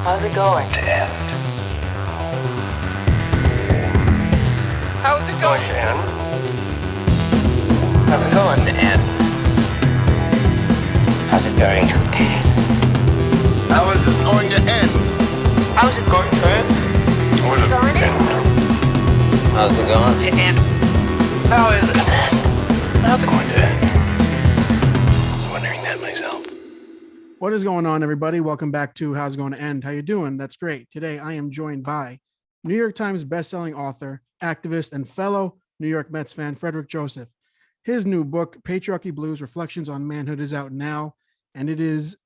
How's it going? To end. How's it going? To end. How's it going? To end. How's it going? To end. How is it going to end? How's it going to end? How's it going to end? How's it going to end? How is it? How's it going to end? I was wondering that myself. What is going on, everybody? Welcome back to How's It Going to End? How you doing? That's great. Today, I am joined by New York Times bestselling author, activist, and fellow New York Mets fan, Frederick Joseph. His new book, Patriarchy Blues, Reflections on Manhood, is out now, and it is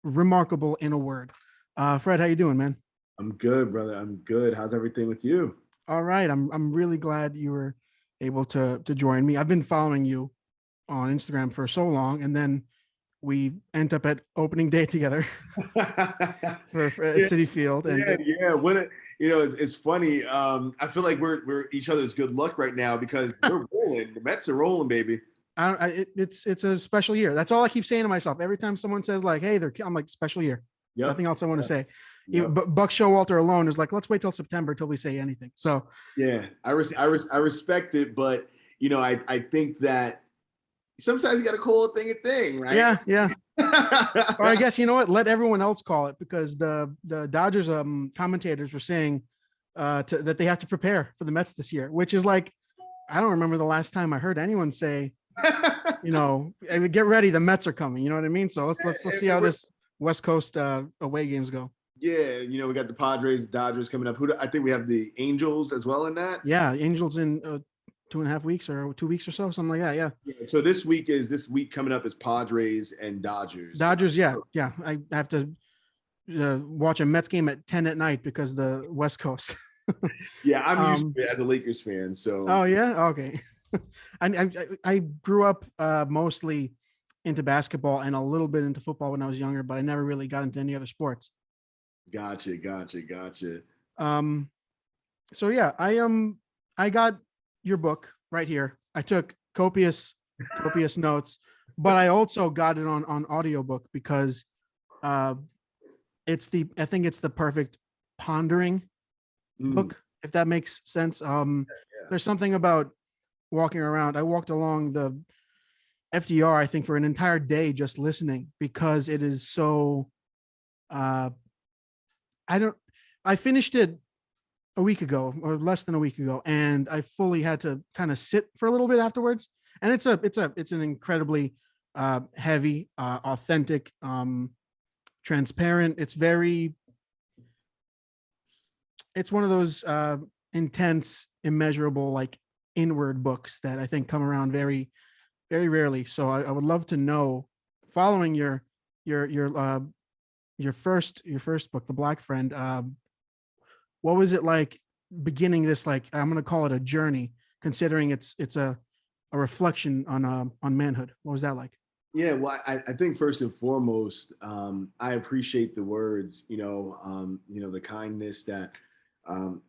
remarkable in a word. Fred, how you doing, man? I'm good, brother. I'm good. How's everything with you? All right. I'm really glad you were able to join me. I've been following you on Instagram for so long, and then we end up at opening day together at City Field. And yeah. It's funny. I feel like we're each other's good luck right now because we're rolling. The Mets are rolling, baby. It's a special year. That's all I keep saying to myself. Every time someone says like, "Hey, I'm like, special year." Yep. Nothing else I want to say. Yep. But Buck Showalter alone is like, let's wait till September till we say anything. So yeah, I respect it, but I think that sometimes you got to call a thing, right? Yeah. Or I guess, you know what? Let everyone else call it, because the Dodgers commentators were saying that they have to prepare for the Mets this year, which is like, I don't remember the last time I heard anyone say, get ready, the Mets are coming. You know what I mean? So let's see how this West Coast away games go. Yeah, we got the Padres, Dodgers coming up. I think we have the Angels as well in that. Yeah, Angels in 2.5 weeks or 2 weeks or so, something like that. Yeah. So this week coming up is Padres and Dodgers. Yeah. I have to watch a Mets game at 10 at night because the West Coast. Yeah, I'm used to it as a Lakers fan. So. Oh yeah, okay. I grew up mostly into basketball and a little bit into football when I was younger, but I never really got into any other sports. Gotcha. So yeah, I got your book right here. I took copious notes, but I also got it on audiobook because I think it's the perfect pondering book, if that makes sense. There's something about walking around. I walked along the FDR, I think, for an entire day just listening, because it is so I finished it a week ago or less than a week ago, and I fully had to kind of sit for a little bit afterwards. And it's an incredibly heavy, authentic, transparent. It's one of those intense, immeasurable, like inward books that I think come around very, very rarely. So I would love to know, following your first book, The Black Friend, what was it like beginning this, like, I'm going to call it a journey, considering it's a reflection on manhood? What was that like? Yeah, well, I think first and foremost, I appreciate the words, the kindness that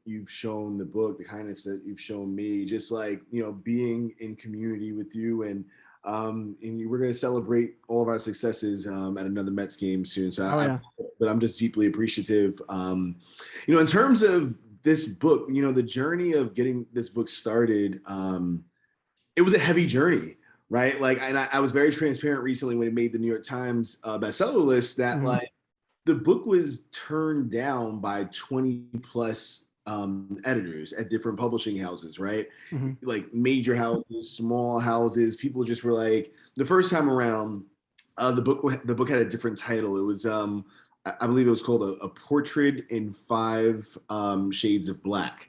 you've shown the book, the kindness that you've shown me, just like, being in community with you, and we're going to celebrate all of our successes at another Mets game soon. So but I'm just deeply appreciative. In terms of this book, the journey of getting this book started, it was a heavy journey, right? Like, and I was very transparent recently when it made the New York Times bestseller list that like the book was turned down by 20 plus editors at different publishing houses, right? Like major houses, small houses. People just were like, the first time around, the book had a different title. It was I believe it was called a Portrait in 5 Shades of Black,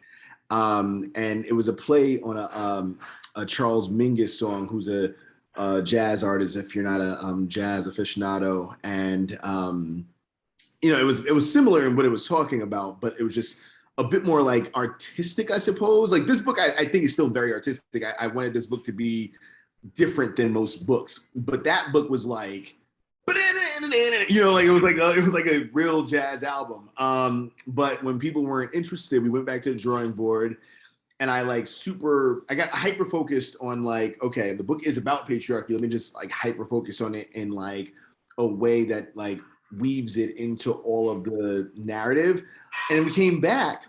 and it was a play on a Charles Mingus song, who's a jazz artist, if you're not a jazz aficionado, and it was similar in what it was talking about, but it was just a bit more like artistic, I suppose. Like this book, I think is still very artistic. I wanted this book to be different than most books, but that book was like, it was like a real jazz album. But when people weren't interested, we went back to the drawing board, and I got hyper focused on like, okay, the book is about patriarchy. Let me just like hyper focus on it in like a way that like weaves it into all of the narrative. And then we came back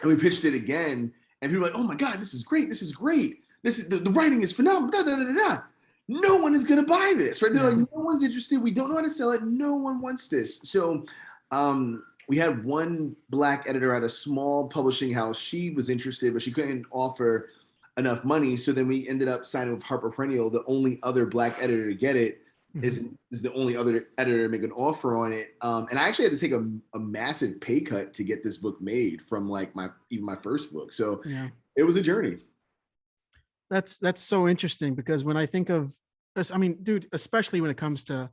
and we pitched it again, and people were like, "Oh my God, this is great! This is great! This is the writing is phenomenal!" Da, da, da, da, da. No one is gonna buy this, right? They're like, no one's interested. We don't know how to sell it. No one wants this. So we had one Black editor at a small publishing house. She was interested, but she couldn't offer enough money. So then we ended up signing with Harper Perennial. The only other Black editor to get it is the only other editor to make an offer on it. And I actually had to take a massive pay cut to get this book made from like even my first book. So it was a journey. That's so interesting, because when I think of this, I mean, dude, especially when it comes to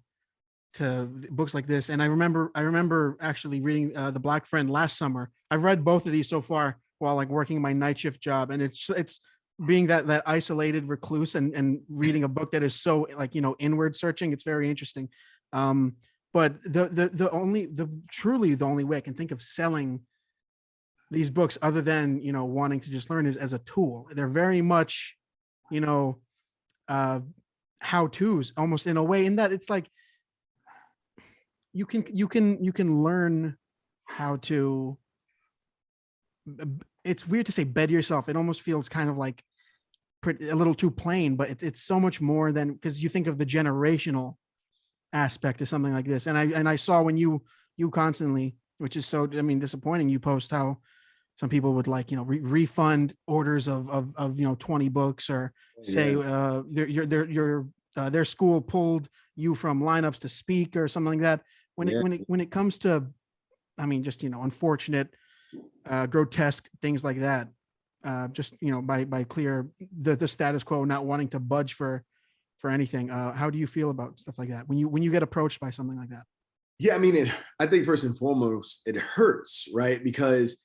books like this, and I remember actually reading The Black Friend last summer. I've read both of these so far while like working my night shift job, and it's being that isolated recluse and reading a book that is so like, you know, inward searching. It's very interesting. But truly the only way I can think of selling these books, other than, you know, wanting to just learn, is as a tool. They're very much, you know, how-tos almost, in a way, in that it's like you can learn how to, it's weird to say bed yourself. It almost feels kind of like a little too plain, but it's so much more than, because you think of the generational aspect of something like this. And I saw when you constantly, which is so, I mean, disappointing, you post how some people would like, you know, refund orders of you know, 20 books, or say their school pulled you from lineups to speak or something like that. When it comes to, I mean, just, you know, unfortunate, grotesque things like that, just, you know, by clear the status quo, not wanting to budge for anything. How do you feel about stuff like that when you get approached by something like that? Yeah, I mean, I think first and foremost, it hurts, right? Because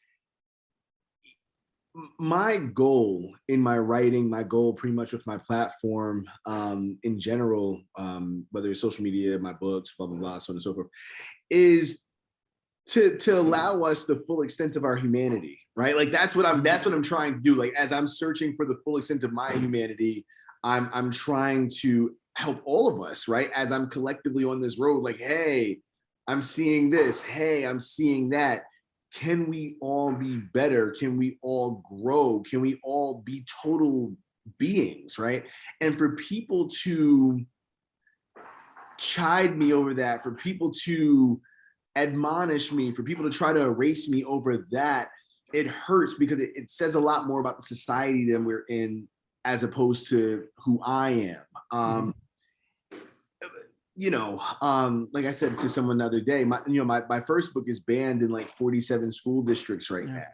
my goal in my writing, my goal pretty much with my platform, in general, whether it's social media, my books, blah, blah, blah, so on and so forth, is to allow us the full extent of our humanity, right? Like that's what I'm trying to do. Like, as I'm searching for the full extent of my humanity, I'm trying to help all of us, right? As I'm collectively on this road, like, hey, I'm seeing this, hey, I'm seeing that. Can we all be better? Can we all grow? Can we all be total beings, right? And for people to chide me over that, for people to admonish me, for people to try to erase me over that, it hurts, because it says a lot more about the society that we're in, as opposed to who I am. You know, like I said to someone the other day, my first book is banned in like 47 school districts right now,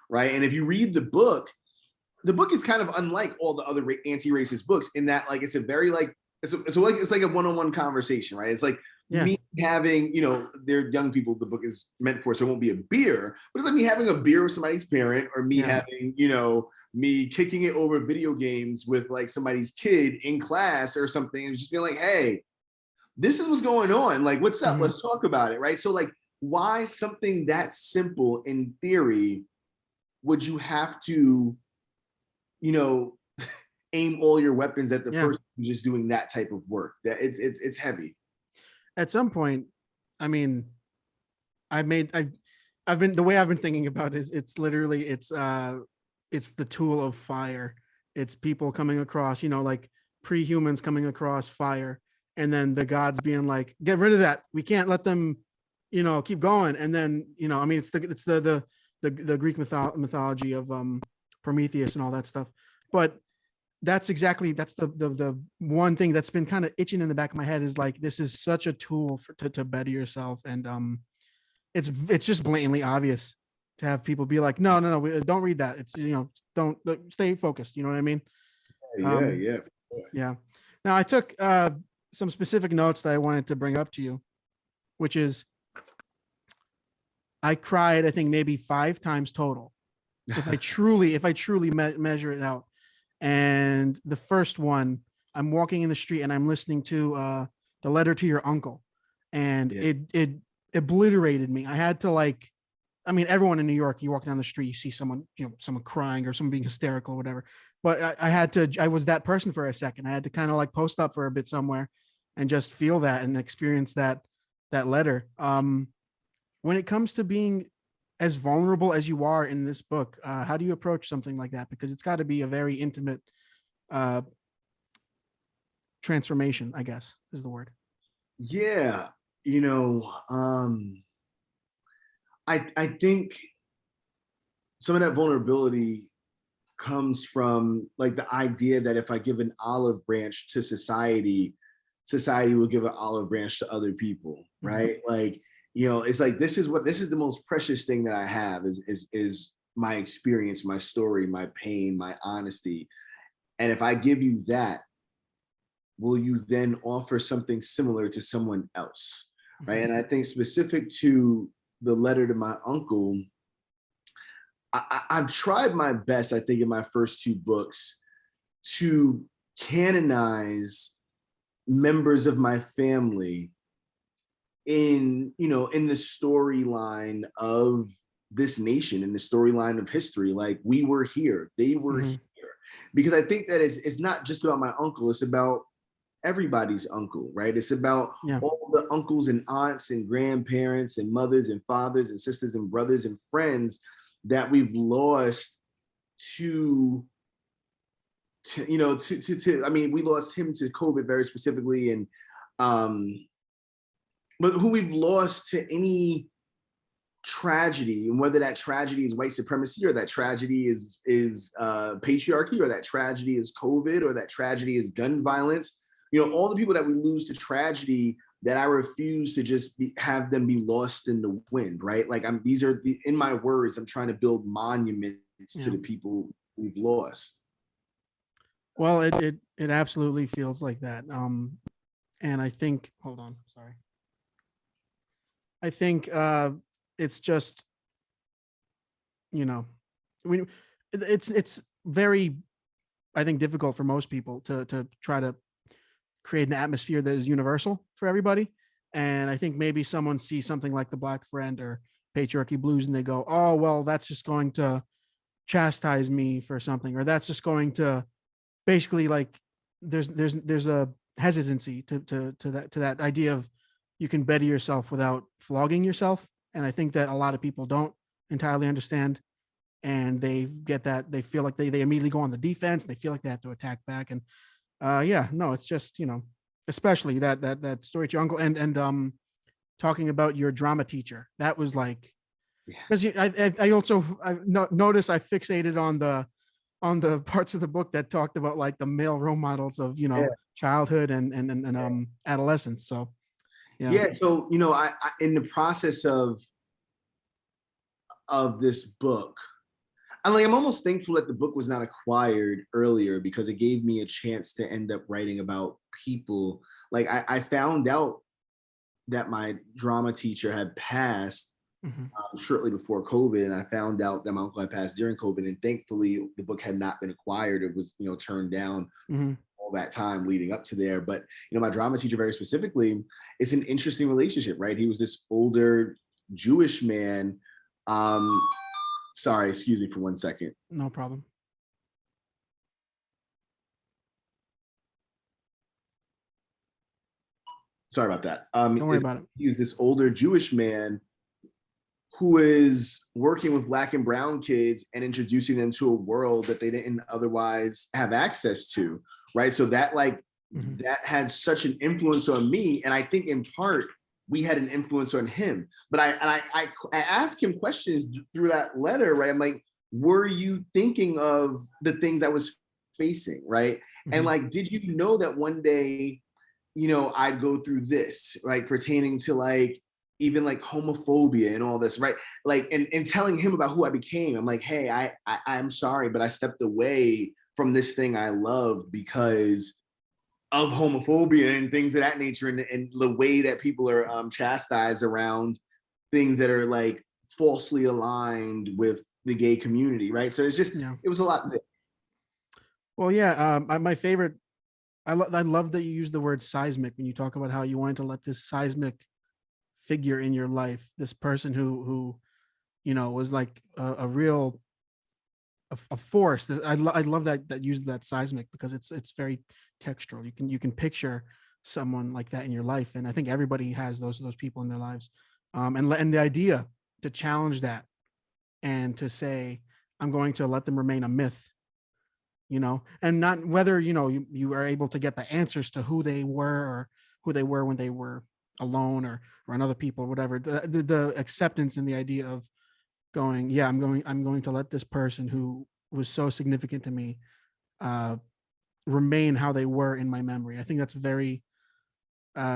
right? And if you read the book is kind of unlike all the other anti-racist books, in that, like, it's a very like it's like a one-on-one conversation, right? It's like me having, you know, they're young people the book is meant for, so it won't be a beer, but it's like me having a beer with somebody's parent, or me having, you know, me kicking it over video games with like somebody's kid in class or something, and just being like, hey, this is what's going on. Like, what's up? Let's talk about it, right? So like, why something that simple in theory would you have to, you know, aim all your weapons at the person who's just doing that type of work? That it's heavy. At some point, I mean, I've been, the way I've been thinking about it is, it's literally, it's the tool of fire. It's people coming across, you know, like pre-humans coming across fire, and then the gods being like, get rid of that. We can't let them, you know, keep going. And then, you know, I mean, it's the Greek mythology of Prometheus and all that stuff. But that's the one thing that's been kind of itching in the back of my head, is like, this is such a tool to better yourself. And it's just blatantly obvious to have people be like, no, don't read that. It's, you know, don't stay focused. You know what I mean? Yeah. Now I took some specific notes that I wanted to bring up to you, which is, I cried, I think maybe 5 times total, if I truly measure it out. And the first one, I'm walking in the street and I'm listening to The Letter to Your Uncle, and it obliterated me. I had to, like, I mean, everyone in New York, you walk down the street, you see someone, you know, someone crying or someone being hysterical or whatever. But I was that person for a second. I had to kind of like post up for a bit somewhere and just feel that and experience that that letter. When it comes to being as vulnerable as you are in this book, how do you approach something like that? Because it's got to be a very intimate transformation, I guess is the word. Yeah, I think some of that vulnerability comes from like the idea that if I give an olive branch to society, society will give an olive branch to other people, right? Like, it's like this is the most precious thing that I have is my experience, my story, my pain, my honesty. And if I give you that, will you then offer something similar to someone else, right? And I think specific to the letter to my uncle, I've tried my best, I think, in my first two books to canonize members of my family in the storyline of this nation, in the storyline of history. Like, we were here, they were here. Because I think that it's not just about my uncle, it's about everybody's uncle, right? It's about all the uncles and aunts and grandparents and mothers and fathers and sisters and brothers and friends that we've lost to I mean, we lost him to COVID very specifically, and but who we've lost to any tragedy, and whether that tragedy is white supremacy, or that tragedy is patriarchy, or that tragedy is COVID, or that tragedy is gun violence. All the people that we lose to tragedy, that I refuse to just have them be lost in the wind, right? Like, in my words, I'm trying to build monuments to the people we've lost. Well, it absolutely feels like that. And I think, hold on, sorry. I think it's just, it's very, I think, difficult for most people to try to create an atmosphere that is universal for everybody. And I think maybe someone sees something like The Black Friend or Patriarchy Blues and they go, oh, well, that's just going to chastise me for something, or that's just going to basically, like, there's a hesitancy to that idea of you can better yourself without flogging yourself. And I think that a lot of people don't entirely understand, and they get that, they feel like they immediately go on the defense. They feel like they have to attack back. And it's just, especially that story to your uncle, and talking about your drama teacher. That was like, because I also notice I fixated on the parts of the book that talked about like the male role models of childhood and adolescence. So so I in the process of this book, I'm almost thankful that the book was not acquired earlier, because it gave me a chance to end up writing about people. Like, I found out that my drama teacher had passed shortly before COVID, and I found out that my uncle had passed during COVID, and thankfully the book had not been acquired. It was turned down all that time leading up to there. But my drama teacher, very specifically, it's an interesting relationship, right? He was this older Jewish man. Sorry, excuse me for 1 second. No problem. Sorry about that. Don't worry about it. He was this older Jewish man who is working with Black and brown kids and introducing them to a world that they didn't otherwise have access to, right? So that that had such an influence on me, and I think in part we had an influence on him. But I asked him questions through that letter, right? I'm like, were you thinking of the things I was facing, right? And like, did you know that one day, I'd go through this, right, pertaining to like even like homophobia and all this, right? Like, and telling him about who I became. I'm like, hey, I'm sorry, but I stepped away from this thing I loved because of homophobia and things of that nature, and the way that people are chastised around things that are like falsely aligned with the gay community, right? So it's just, it was a lot there. Well, my favorite, I love that you use the word seismic when you talk about how you wanted to let this seismic figure in your life, this person who was like a real a force. I love that used that seismic, because it's very textural. You can picture someone like that in your life. And I think everybody has those people in their lives. And the idea to challenge that and to say, I'm going to let them remain a myth, and not whether, you are able to get the answers to who they were or who they were when they were alone or around other people, whatever, the acceptance and the idea of going, yeah, I'm going to let this person who was so significant to me remain how they were in my memory. I think that's a very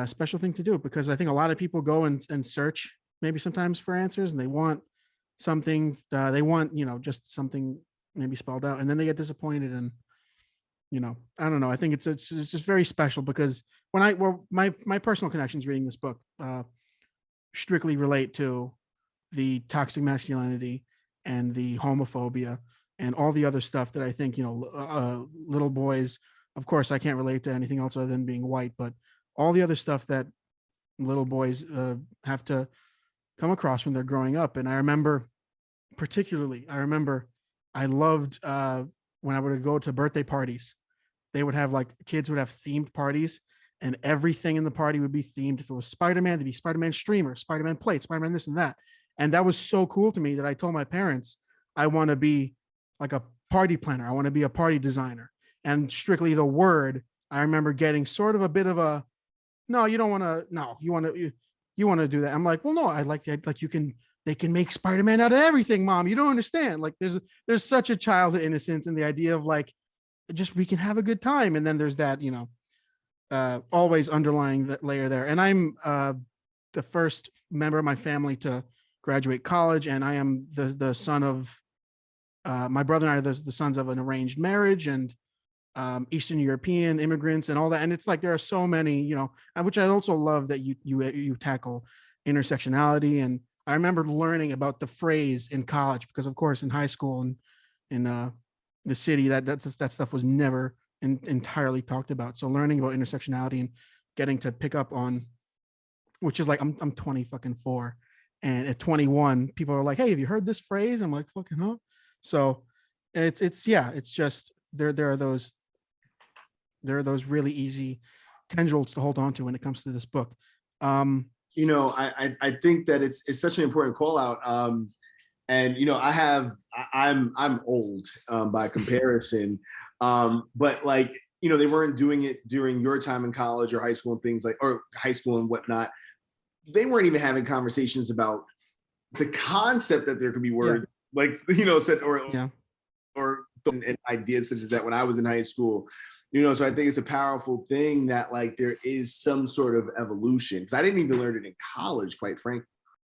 special thing to do, because I think a lot of people go and search maybe sometimes for answers, and they want something, just something maybe spelled out, and then they get disappointed. And I don't know, I think it's just very special, because my personal connections reading this book strictly relate to the toxic masculinity and the homophobia and all the other stuff that I think, little boys, of course, I can't relate to anything else other than being white, but all the other stuff that little boys have to come across when they're growing up. And I remember I loved when I would go to birthday parties. They would have kids would have themed parties, and everything in the party would be themed. If it was Spider-Man, there'd be Spider-Man streamer, Spider-Man plate, Spider-Man this and that. And that was so cool to me that I told my parents, I want to be like a party planner. I want to be a party designer. And strictly the word, I remember getting sort of a bit of a, no, you don't want to, no, you want to do that. I'm like, well, no, I like that. Like they can make Spider-Man out of everything, Mom. You don't understand. Like there's such a childhood innocence in the idea of we can have a good time. And then there's that, always underlying that layer there. And I'm the first member of my family to graduate college, and I am the son of my brother and I are the sons of an arranged marriage, and Eastern European immigrants and all that. And it's there are so many, which I also love that you tackle intersectionality. And I remember learning about the phrase in college, because of course in high school and in the city that stuff was never entirely talked about. So learning about intersectionality and getting to pick up on, which is I'm 24, and at 21 people are like, hey, have you heard this phrase? I'm like, fucking huh. So it's just there are those really easy tendrils to hold on to when it comes to this book. I think that it's such an important call out. And I'm old by comparison, but they weren't doing it during your time in college or high school and things or high school and whatnot. They weren't even having conversations about the concept that there could be words said or and ideas such as that when I was in high school. So I think it's a powerful thing that there is some sort of evolution, because I didn't even learn it in college, quite frankly.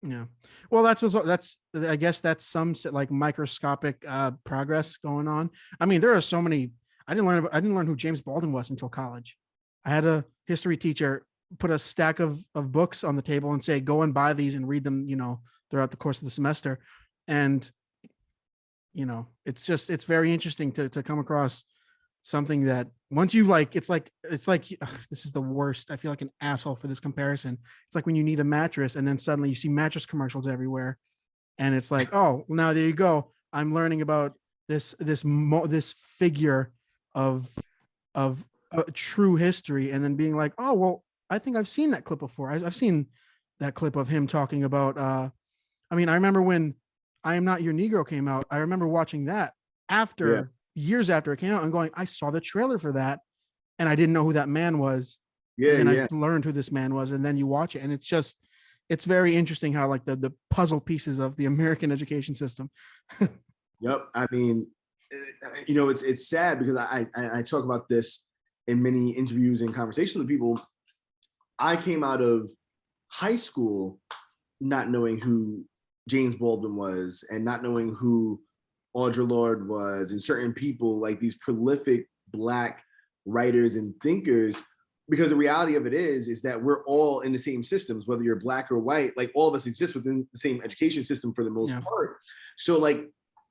Yeah. Well, I guess that's some microscopic progress going on. I mean, there are so many. I didn't learn who James Baldwin was until college. I had a history teacher put a stack of books on the table and say, go and buy these and read them, throughout the course of the semester. And, it's very interesting to come across something that once you it's like this is the worst. I feel like an asshole for this comparison. It's like when you need a mattress and then suddenly you see mattress commercials everywhere, and it's like, oh, well, now there you go. I'm learning about this figure of true history, and then being like, oh, well, I think I've seen that clip before. I've seen that clip of him talking about. I remember when I Am Not Your Negro came out. I remember watching that years after it came out and going, I saw the trailer for that, and I didn't know who that man was. And I learned who this man was, and then you watch it, and it's very interesting how the puzzle pieces of the American education system. Yep. It's sad, because I talk about this in many interviews and conversations with people. I came out of high school not knowing who James Baldwin was, and not knowing who Audre Lorde was, and certain people, these prolific Black writers and thinkers, because the reality of it is that we're all in the same systems, whether you're Black or white. All of us exist within the same education system for the most part. So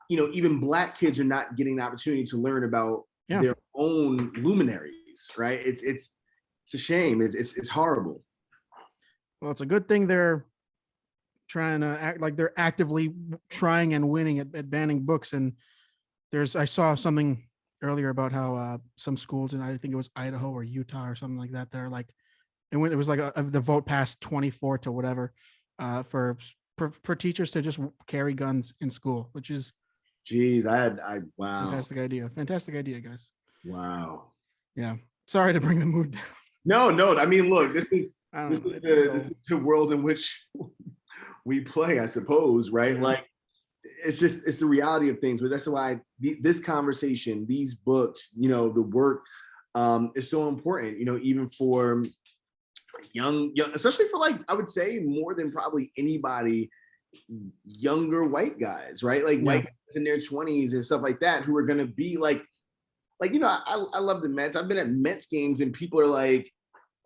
even Black kids are not getting the opportunity to learn about their own luminaries, right? It's a shame. It's horrible. Well, it's a good thing they're trying to act like they're actively trying and winning at banning books. And I saw something earlier about how some schools, and I think it was Idaho or Utah or something like that, they're And when it was like the vote passed 24 to whatever, for teachers to just carry guns in school, which is, geez, wow, fantastic idea, guys. wow. Yeah, sorry to bring the mood down. No, I mean, look, this is the world in which we play, I suppose, right? Yeah. Like, it's the reality of things. But that's why this conversation, these books, you know, the work is so important, you know, even for young, especially for, like, I would say more than probably anybody, younger white guys, right? Like white guys in their 20s and stuff like that, who are going to be like, you know, I love the Mets. I've been at Mets games and people are like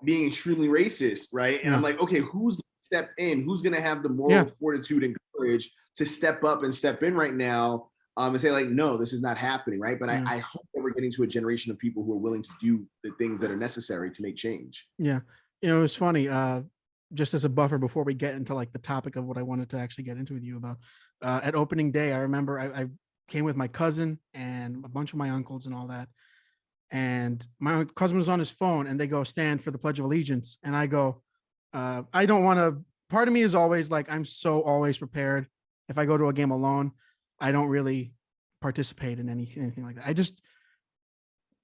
being extremely racist, right? And I'm like, okay, who's going to step in? Who's going to have the moral fortitude and courage to step up and step in right now, and say, like, no, this is not happening, right? But I hope that we're getting to a generation of people who are willing to do the things that are necessary to make change. Yeah. You know, it was funny, just as a buffer before we get into like the topic of what I wanted to actually get into with you about, at opening day, I remember I came with my cousin and a bunch of my uncles and all that. And my cousin was on his phone and they go, stand for the Pledge of Allegiance. And I go, I don't want to, part of me is always like, I'm so always prepared. If I go to a game alone, I don't really participate in anything like that.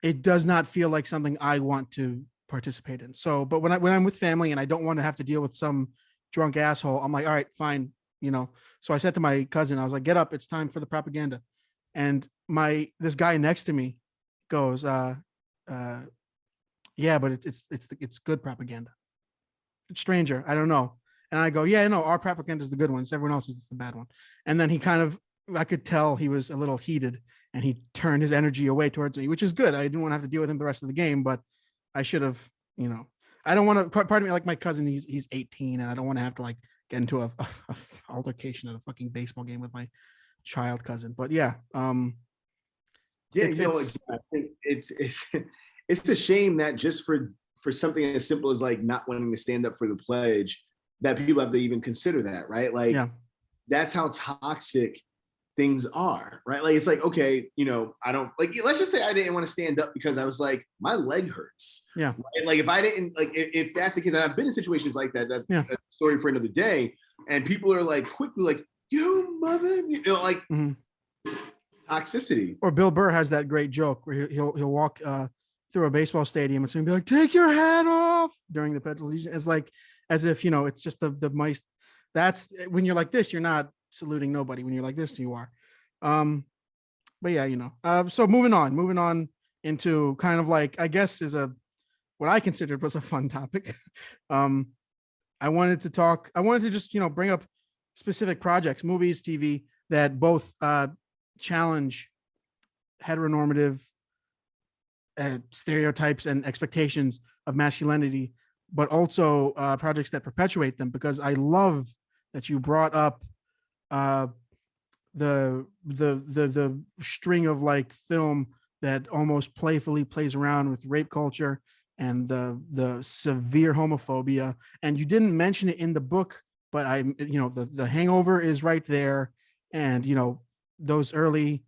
It does not feel like something I want to participate in. So, but when I'm with family and I don't want to have to deal with some drunk asshole, I'm like, all right, fine. You know, so I said to my cousin, I was like, get up, it's time for the propaganda. And this guy next to me goes, yeah, but it's good propaganda. Stranger, I don't know. And I go, yeah, no, our propaganda is the good one. Everyone else is the bad one. And then he I could tell he was a little heated and he turned his energy away towards me, which is good. I didn't want to have to deal with him the rest of the game, but I should have, you know, I don't want to, part of me, like my cousin, he's 18 and I don't want to have to like get into a altercation at a fucking baseball game with my child cousin. But yeah. I think it's a shame that just for something as simple as like not wanting to stand up for the pledge, that people have to even consider that, right? Like, that's how toxic things are, right? Like, it's like, okay, you know, I don't, like, let's just say I didn't want to stand up because I was like, my leg hurts. Yeah. Right? Like, if I didn't, like, if that's the case, and I've been in situations like that, that's a story for another day, and people are like quickly like, you mother, you know, like, toxicity. Or Bill Burr has that great joke where he'll walk through a baseball stadium and someone be like, take your hat off during the Pledge of Allegiance. It's like, as if, you know, it's just the most, that's when you're like this, you're not saluting nobody. When you're like this, you are. But yeah, you know, so moving on into kind of like, I guess what I considered was a fun topic. I wanted to just, you know, bring up specific projects, movies, TV that both challenge heteronormative stereotypes and expectations of masculinity, but also projects that perpetuate them, because I love that you brought up the string of like film that almost playfully plays around with rape culture and the severe homophobia. And you didn't mention it in the book, but you know, the Hangover is right there. And, you know, those early,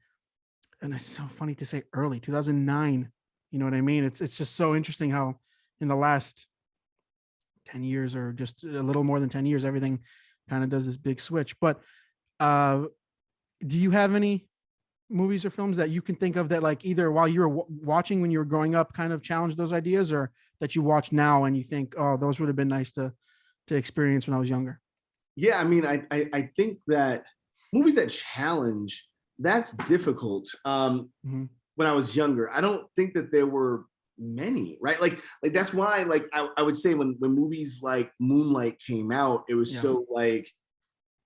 and it's so funny to say early 2009, you know what I mean? It's just so interesting how in the last 10 years or just a little more than 10 years, everything kind of does this big switch. But do you have any movies or films that you can think of that, like, either while you were watching when you were growing up kind of challenged those ideas, or that you watch now and you think, oh, those would have been nice to experience when I was younger? Yeah, I mean, I think that movies that challenge, that's difficult. When I was younger, I don't think that there were many, right? Like that's why, like, I would say when movies like Moonlight came out, it was so like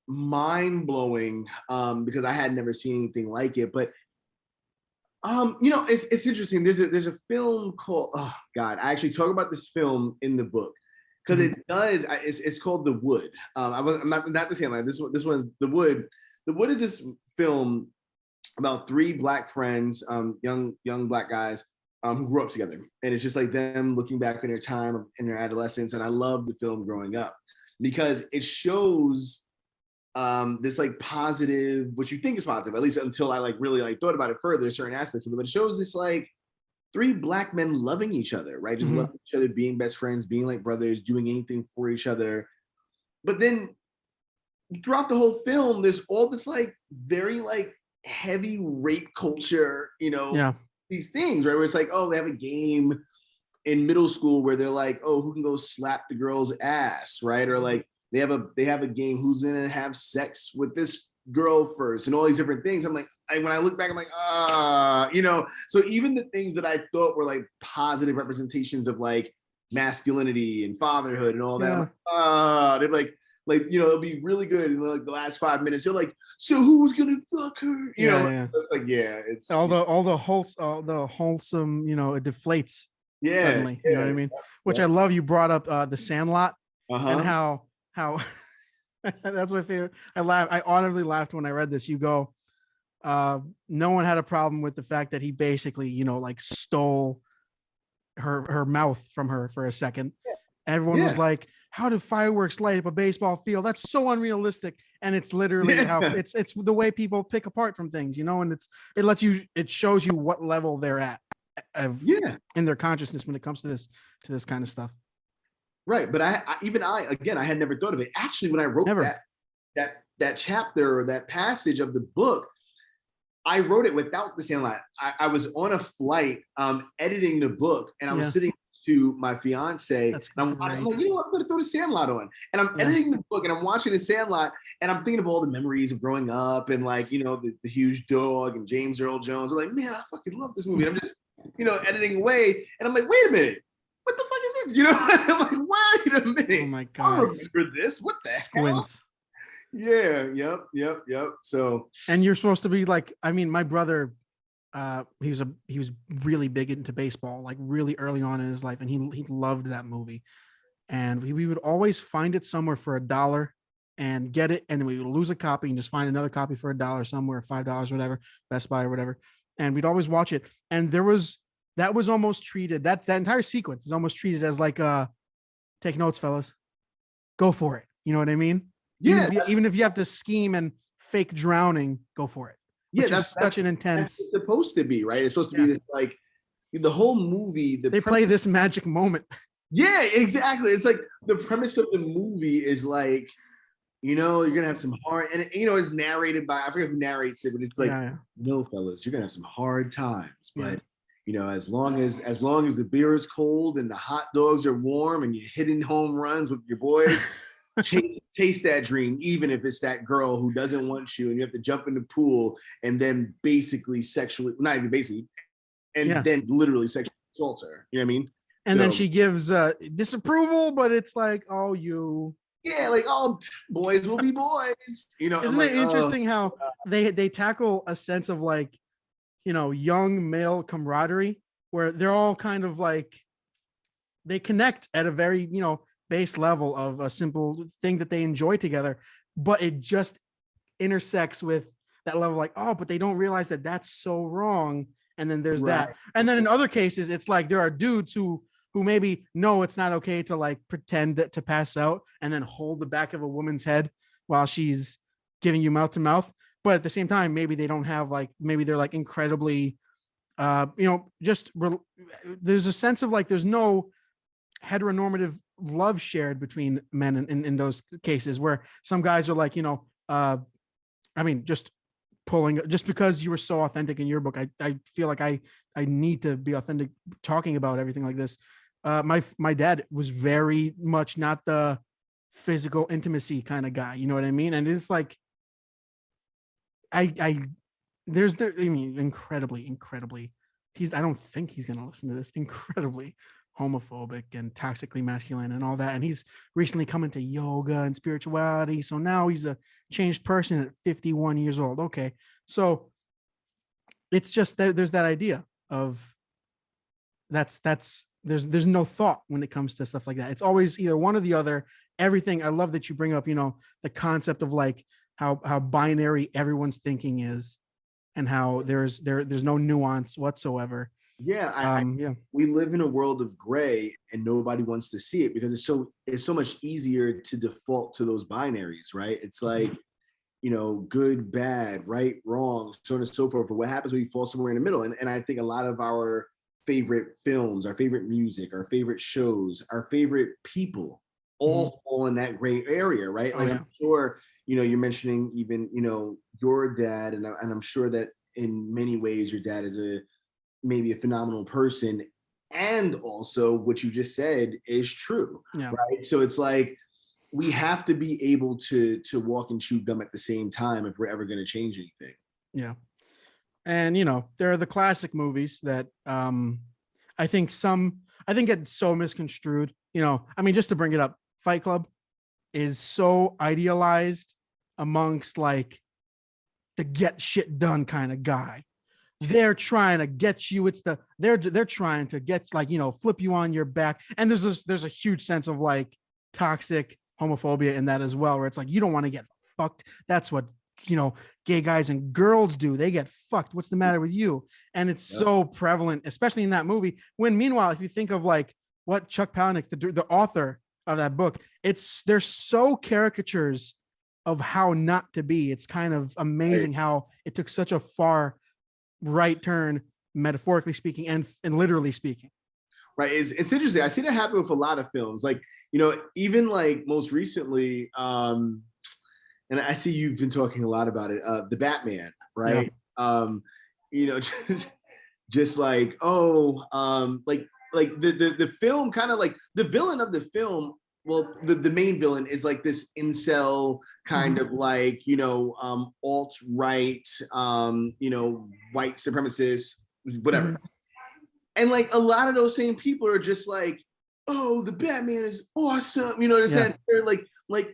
mind-blowing, because I had never seen anything like it. But you know, it's interesting. There's a film called, oh God, I actually talk about this film in the book, because it does. It's called The Wood. I'm not the same line. This one's The Wood. The Wood is this film about three Black friends, young Black guys, who grew up together, and it's just like them looking back on their time in their adolescence. And I love the film growing up because it shows this like positive, what you think is positive, at least until I like really like thought about it further, certain aspects of it. But it shows this like three Black men loving each other, right? Just loving each other, being best friends, being like brothers, doing anything for each other. But then throughout the whole film, there's all this like very like heavy rape culture, these things, right? Where it's like, oh, they have a game in middle school where they're like, oh, who can go slap the girl's ass, right? Or like they have a game, who's gonna have sex with this girl first, and all these different things. I'm like, when I look back, I'm like, so even the things that I thought were like positive representations of like masculinity and fatherhood and all that, I'm like, they're like, it'll be really good in like the last 5 minutes. You're like, so who's gonna fuck her? It's like, it's all the wholesome, it deflates suddenly. You know what I mean? Which I love. You brought up the Sandlot and how that's my favorite. I audibly laughed when I read this. You go, no one had a problem with the fact that he basically, like stole her mouth from her for a second. Everyone was like, how do fireworks light up a baseball field? That's so unrealistic. And it's literally how it's the way people pick apart from things, and it shows you what level they're at in their consciousness when it comes to this kind of stuff. Right. But I had never thought of it. Actually, when I wrote that chapter or that passage of the book, I wrote it without the Sandlot. I was on a flight editing the book, and I was sitting to my fiance. And I'm like, I'm going to throw the Sandlot on. And I'm editing the book, and I'm watching the Sandlot, and I'm thinking of all the memories of growing up and like, the huge dog and James Earl Jones. I'm like, man, I fucking love this movie. And I'm just, editing away. And I'm like, wait a minute. What the fuck is this? I'm like, wait a minute. Oh my God. I remember this. What the Squints. Hell? Yeah. Yep. So. And you're supposed to be like, my brother, he was really big into baseball, like really early on in his life. And he loved that movie. And we would always find it somewhere for $1 and get it. And then we would lose a copy and just find another copy for $1 somewhere, $5, whatever, Best Buy or whatever. And we'd always watch it. And that was almost treated, that entire sequence is almost treated as like, take notes, fellas, go for it. You know what I mean? Yeah. Even if you have to scheme and fake drowning, go for it. Yeah, that's such an intense. It's supposed to be, right? It's supposed to be this, like, the whole movie. They play this magic moment. Yeah, exactly. It's like the premise of the movie is like, you're gonna have some hard, and it's narrated by, I forget who narrates it, but it's like, no, fellas, you're gonna have some hard times, but as long as the beer is cold and the hot dogs are warm and you're hitting home runs with your boys. chase that dream, even if it's that girl who doesn't want you and you have to jump in the pool and then basically sexually, not even basically, and then literally sexually assault her. You know what I mean? And then she gives disapproval, but it's like, like, oh, boys will be boys. Isn't it interesting how they tackle a sense of like, young male camaraderie where they're all kind of like, they connect at a very, base level of a simple thing that they enjoy together, but it just intersects with that level, like, but they don't realize that that's so wrong. And then there's that. And then in other cases, it's like there are dudes who maybe know it's not okay to like pretend that to pass out and then hold the back of a woman's head while she's giving you mouth to mouth. But at the same time, maybe they don't have maybe they're like incredibly, there's a sense of like, there's no heteronormative love shared between men in those cases where some guys are like, just because you were so authentic in your book, I feel like I need to be authentic talking about everything like this. My dad was very much not the physical intimacy kind of guy, you know what I mean? And it's like, incredibly, I don't think he's going to listen to this, incredibly homophobic and toxically masculine and all that. And he's recently come into yoga and spirituality. So now he's a changed person at 51 years old. Okay. So it's just that there's that idea of there's no thought when it comes to stuff like that. It's always either one or the other. Everything. I love that you bring up, the concept of like how binary everyone's thinking is and how there's no nuance whatsoever. Yeah, we live in a world of gray and nobody wants to see it because it's so much easier to default to those binaries, right? It's like, good, bad, right, wrong, so on and so forth. But what happens when you fall somewhere in the middle? And I think a lot of our favorite films, our favorite music, our favorite shows, our favorite people all fall in that gray area, right? Like I'm sure, you're mentioning even, your dad, and I'm sure that in many ways your dad is maybe a phenomenal person, and also what you just said is true, right? So it's like we have to be able to walk and chew gum at the same time if we're ever going to change anything. Yeah. And there are the classic movies that I think get so misconstrued. I mean, just to bring it up, Fight Club is so idealized amongst like the get shit done kind of guy. They're trying to get you. They're trying to get flip you on your back. And there's a huge sense of like toxic homophobia in that as well, where it's like, you don't want to get fucked. That's what, gay guys and girls do. They get fucked. What's the matter with you? And it's so prevalent, especially in that movie. When meanwhile, if you think of like what Chuck Palahniuk, the author of that book, there's so caricatures of how not to be. It's kind of amazing how it took such a far right turn, metaphorically speaking and literally speaking. Right. It's interesting. I see that happen with a lot of films. Like, even like most recently, and I see you've been talking a lot about it, the Batman, right? Yeah. Just like, like the film kind of like the villain of the film. Well, the main villain is like this incel kind of like, alt-right, white supremacist, whatever. And like a lot of those same people are just like, oh, the Batman is awesome. They're like,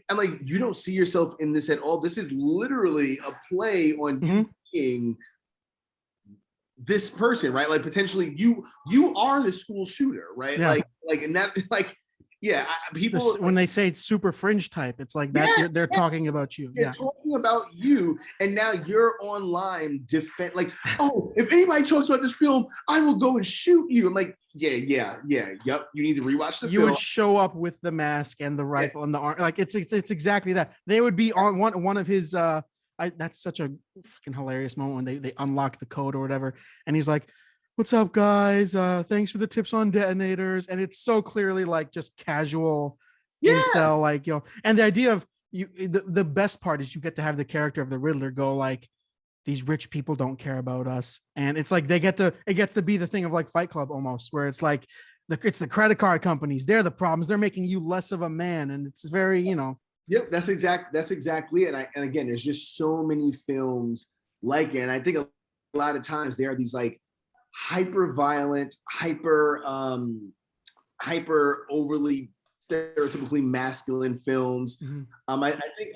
I'm like, you don't see yourself in this at all. This is literally a play on you being this person, right? Like potentially you are the school shooter, right? Yeah. Like, and that like, yeah, people when they say it's super fringe type, it's like that they're talking about you. They're talking about you, and now you're online defend like, oh, if anybody talks about this film, I will go and shoot you. I'm like, yep. You need to rewatch the film. You would show up with the mask and the rifle and the arm. Like it's exactly that. They would be on one of his. That's such a fucking hilarious moment when they unlock the code or whatever, and he's like, what's up, guys? Thanks for the tips on detonators. And it's so clearly like just casual incel, like, and the idea of the best part is you get to have the character of the Riddler go like, these rich people don't care about us. And it's like it gets to be the thing of like Fight Club almost, where it's like it's the credit card companies. They're the problems. They're making you less of a man. And it's very, Yep, that's exactly it. And again, there's just so many films like it. And I think a lot of times there are these like hyper violent, hyper overly stereotypically masculine films. I think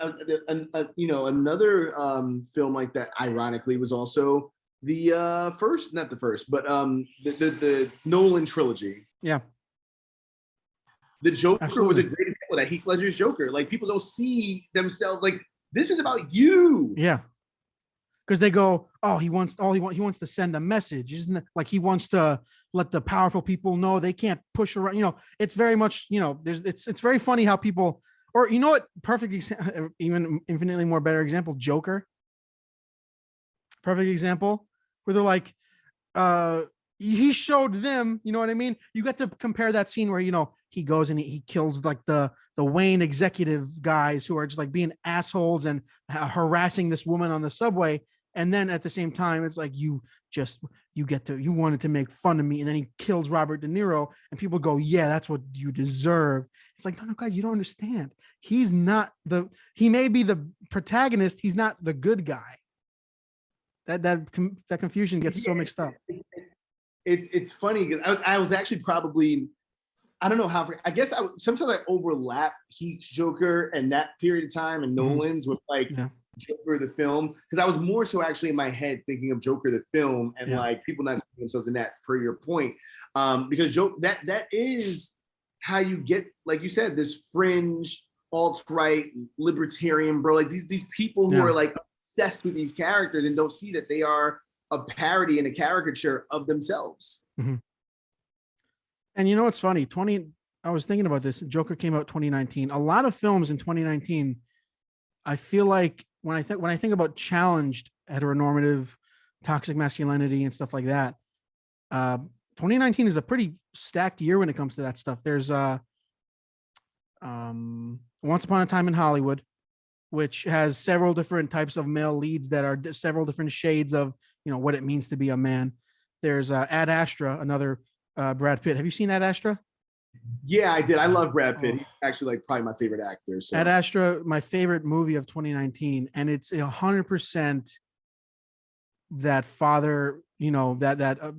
another film like that, ironically, was also the Nolan trilogy. Yeah. The Joker Absolutely. Was a great example of that. Heath Ledger's Joker. Like people don't see themselves like this is about you. Yeah. Because they go, oh, he wants to send a message, isn't it? Like he wants to let the powerful people know they can't push around. It's very much, it's very funny how people, or what, perfect even infinitely more better example, Joker. Perfect example where they're like, he showed them, you know what I mean? You get to compare that scene where, he goes and he kills like the Wayne executive guys who are just like being assholes and harassing this woman on the subway. And then at the same time, it's like, you wanted to make fun of me. And then he kills Robert De Niro and people go, yeah, that's what you deserve. It's like, no, guys, you don't understand. He may be the protagonist. He's not the good guy. That confusion gets so mixed up. It's funny because I was actually probably, I don't know how, I guess sometimes I overlap Heath's Joker and that period of time and Nolan's with like Joker the film, because I was more so actually in my head thinking of Joker the film and like people not seeing themselves in that, per your point, because that is how you get, like you said, this fringe alt-right libertarian bro, like these people who are like obsessed with these characters and don't see that they are a parody and a caricature of themselves. And what's funny? I was thinking about this. Joker came out 2019. A lot of films in 2019, I feel like when I think about challenged heteronormative toxic masculinity and stuff like that, 2019 is a pretty stacked year when it comes to that stuff. There's Once Upon a Time in Hollywood, which has several different types of male leads that are several different shades of, what it means to be a man. There's Ad Astra, another Brad Pitt. Have you seen Ad Astra? Yeah, I did. I love Brad Pitt. Oh. He's actually like probably my favorite actor. So Ad Astra, my favorite movie of 2019, and it's 100% that father, that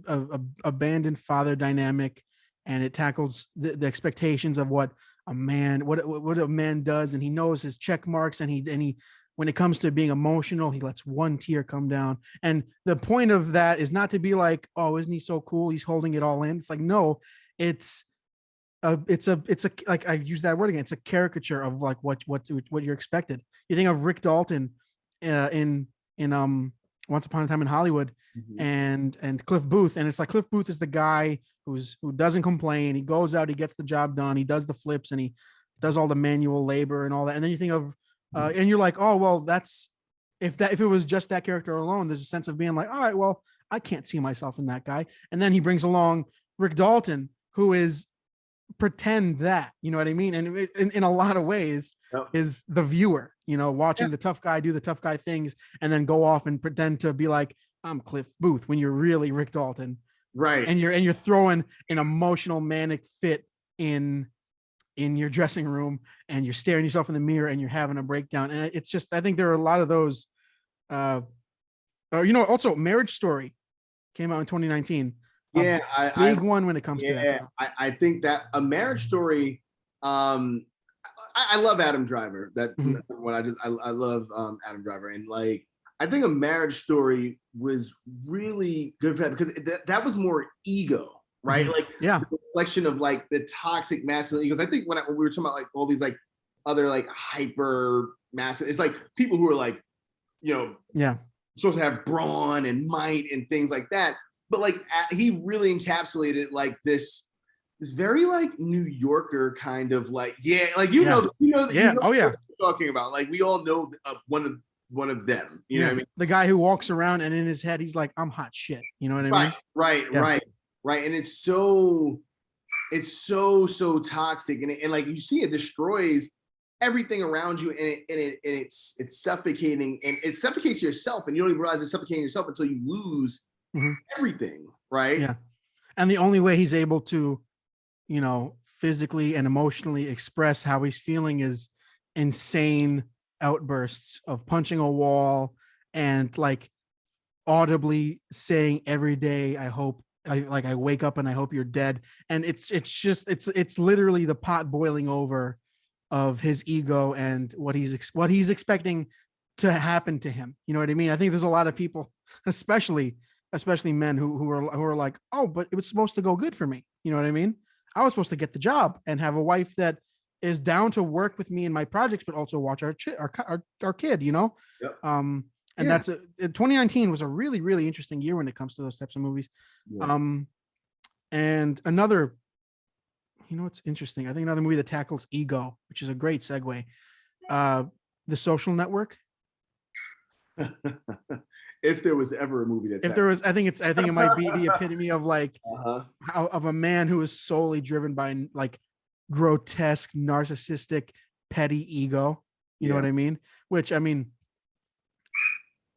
abandoned father dynamic, and it tackles the expectations of what a man, what a man does, and he knows his check marks, and he when it comes to being emotional, he lets one tear come down. And the point of that is not to be like, oh, isn't he so cool? He's holding it all in. It's like, no, it's like, I use that word again. It's a caricature of like what you're expected. You think of Rick Dalton in Once Upon a Time in Hollywood, and Cliff Booth, and it's like Cliff Booth is the guy who doesn't complain. He goes out, he gets the job done, he does the flips, and he does all the manual labor and all that. And then you think of and you're like, oh well, that's if it was just that character alone, there's a sense of being like, all right, well, I can't see myself in that guy. And then he brings along Rick Dalton, who is pretend that, you know what I mean? And in a lot of ways is the viewer, watching the tough guy do the tough guy things and then go off and pretend to be like, I'm Cliff Booth, when you're really Rick Dalton. right. And you're throwing an emotional manic fit in your dressing room, and you're staring yourself in the mirror and you're having a breakdown. And it's just, I think there are a lot of those also Marriage Story came out in 2019. Yeah, big one when it comes to that stuff. I think that A Marriage Story. I love Adam Driver. That when I love Adam Driver, and like I think A Marriage Story was really good for that because that was more ego, right? Like the reflection of like the toxic masculine egos. I think when we were talking about like all these like other like hyper masculine, it's like people who are like, supposed to have brawn and might and things like that. But like he really encapsulated like this very like New Yorker kind of like what you're talking about. Like we all know one of them. You know what I mean? The guy who walks around and in his head he's like, I'm hot shit. You know what I mean? Right. And it's so toxic, and like you see it destroys everything around you, and it's suffocating, and it suffocates yourself, and you don't even realize it's suffocating yourself until you lose everything, right? Yeah. And the only way he's able to, physically and emotionally express how he's feeling is insane outbursts of punching a wall and like audibly saying every day, I wake up and I hope you're dead. And it's literally the pot boiling over of his ego and what he's expecting to happen to him. You know what I mean? I think there's a lot of people, especially men who are like, oh, but it was supposed to go good for me. You know what I mean? I was supposed to get the job and have a wife that is down to work with me in my projects, but also watch our kid, Yep. And that's 2019 was a really, really interesting year when it comes to those types of movies. Yeah. And another, what's interesting, I think another movie that tackles ego, which is a great segue, The Social Network. If there was ever a movie that, I think it might be the epitome of like of a man who is solely driven by like grotesque, narcissistic, petty ego. You know what I mean? Which I mean,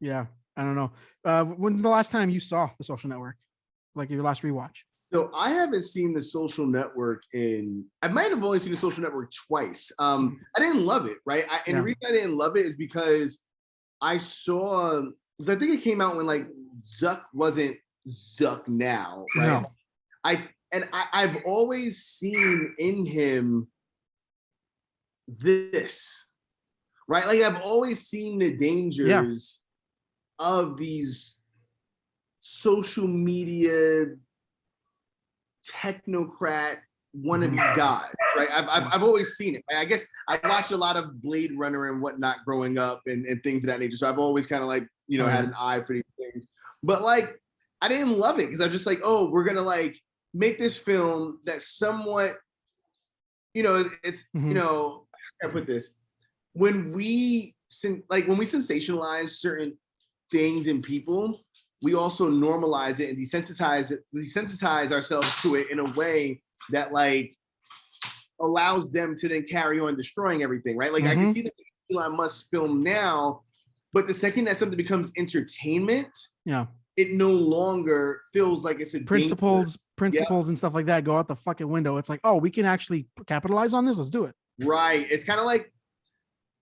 I don't know. When's the last time you saw The Social Network? Like your last rewatch? So I haven't seen The Social Network I might have only seen The Social Network twice. I didn't love it, right? The reason I didn't love it is because because I think it came out when like Zuck wasn't Zuck now, right? No. I've always seen in him this, right? Like I've always seen the dangers of these social media technocrat wannabe guys, right? I've always seen it. I guess I watched a lot of Blade Runner and whatnot growing up and things of that nature. So I've always kind of like, had an eye for these things. But like, I didn't love it because I was just like, oh, we're gonna like make this film that somewhat, it's how can I put this? When we sensationalize certain things in people, we also normalize it and desensitize ourselves to it in a way that like allows them to then carry on destroying everything, right? Like I can see the Elon Musk film now, but the second that something becomes entertainment, it no longer feels like it's a principles and stuff like that go out the fucking window. It's like, oh, we can actually capitalize on this. Let's do it. Right. It's kind of like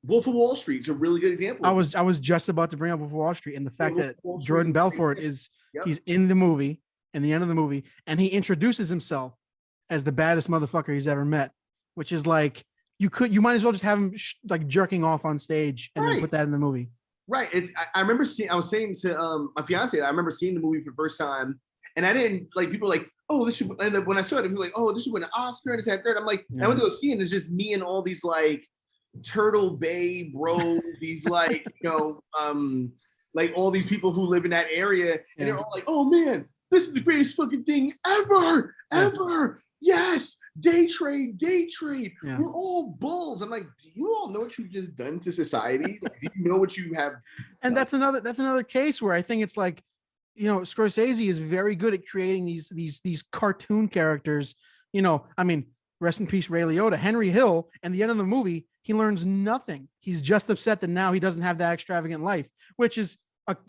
Wolf of Wall Street is a really good example. I was just about to bring up Wolf of Wall Street and the fact that Jordan Belfort is he's in the movie, in the end of the movie, and he introduces himself as the baddest motherfucker he's ever met, which is like you might as well just have him like jerking off on stage and then put that in the movie. Right. I remember I was saying to my fiance, I remember seeing the movie for the first time, and I didn't like people were like, oh, this should, and then when I saw it, people were like, oh, this should win an Oscar and it's that third. I'm like, I went to go see it, and it's just me and all these like Turtle Bay bros, these like, like all these people who live in that area, and they're all like, oh man, this is the greatest fucking thing ever. Yes, day trade. We're all bulls. I'm like, do you all know what you've just done to society? Like, do you know what you have? And that's another case where I think it's like, Scorsese is very good at creating these cartoon characters. I mean, rest in peace, Ray Liotta. Henry Hill, and the end of the movie, he learns nothing. He's just upset that now he doesn't have that extravagant life, which is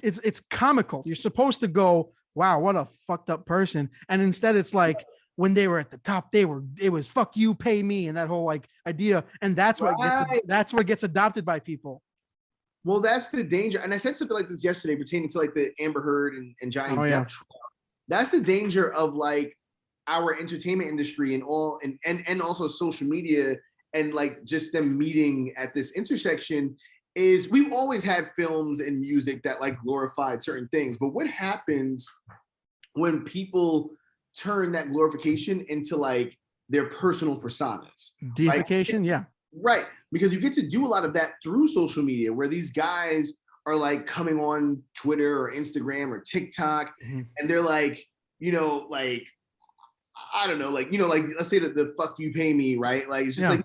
it's comical. You're supposed to go, wow, what a fucked up person. And instead it's like when they were at the top, it was fuck you, pay me, and that whole like idea. And that's what gets adopted by people. Well, that's the danger. And I said something like this yesterday pertaining to like the Amber Heard and Johnny Depp. That's the danger of like our entertainment industry and all and also social media, and like just them meeting at this intersection is we've always had films and music that like glorified certain things. But what happens when people turn that glorification into like their personal personas? Deification, right? Yeah. Right. Because you get to do a lot of that through social media, where these guys are like coming on Twitter or Instagram or TikTok, and they're like, like, I don't know, like, like, let's say the fuck you, pay me, right? Like, it's just like,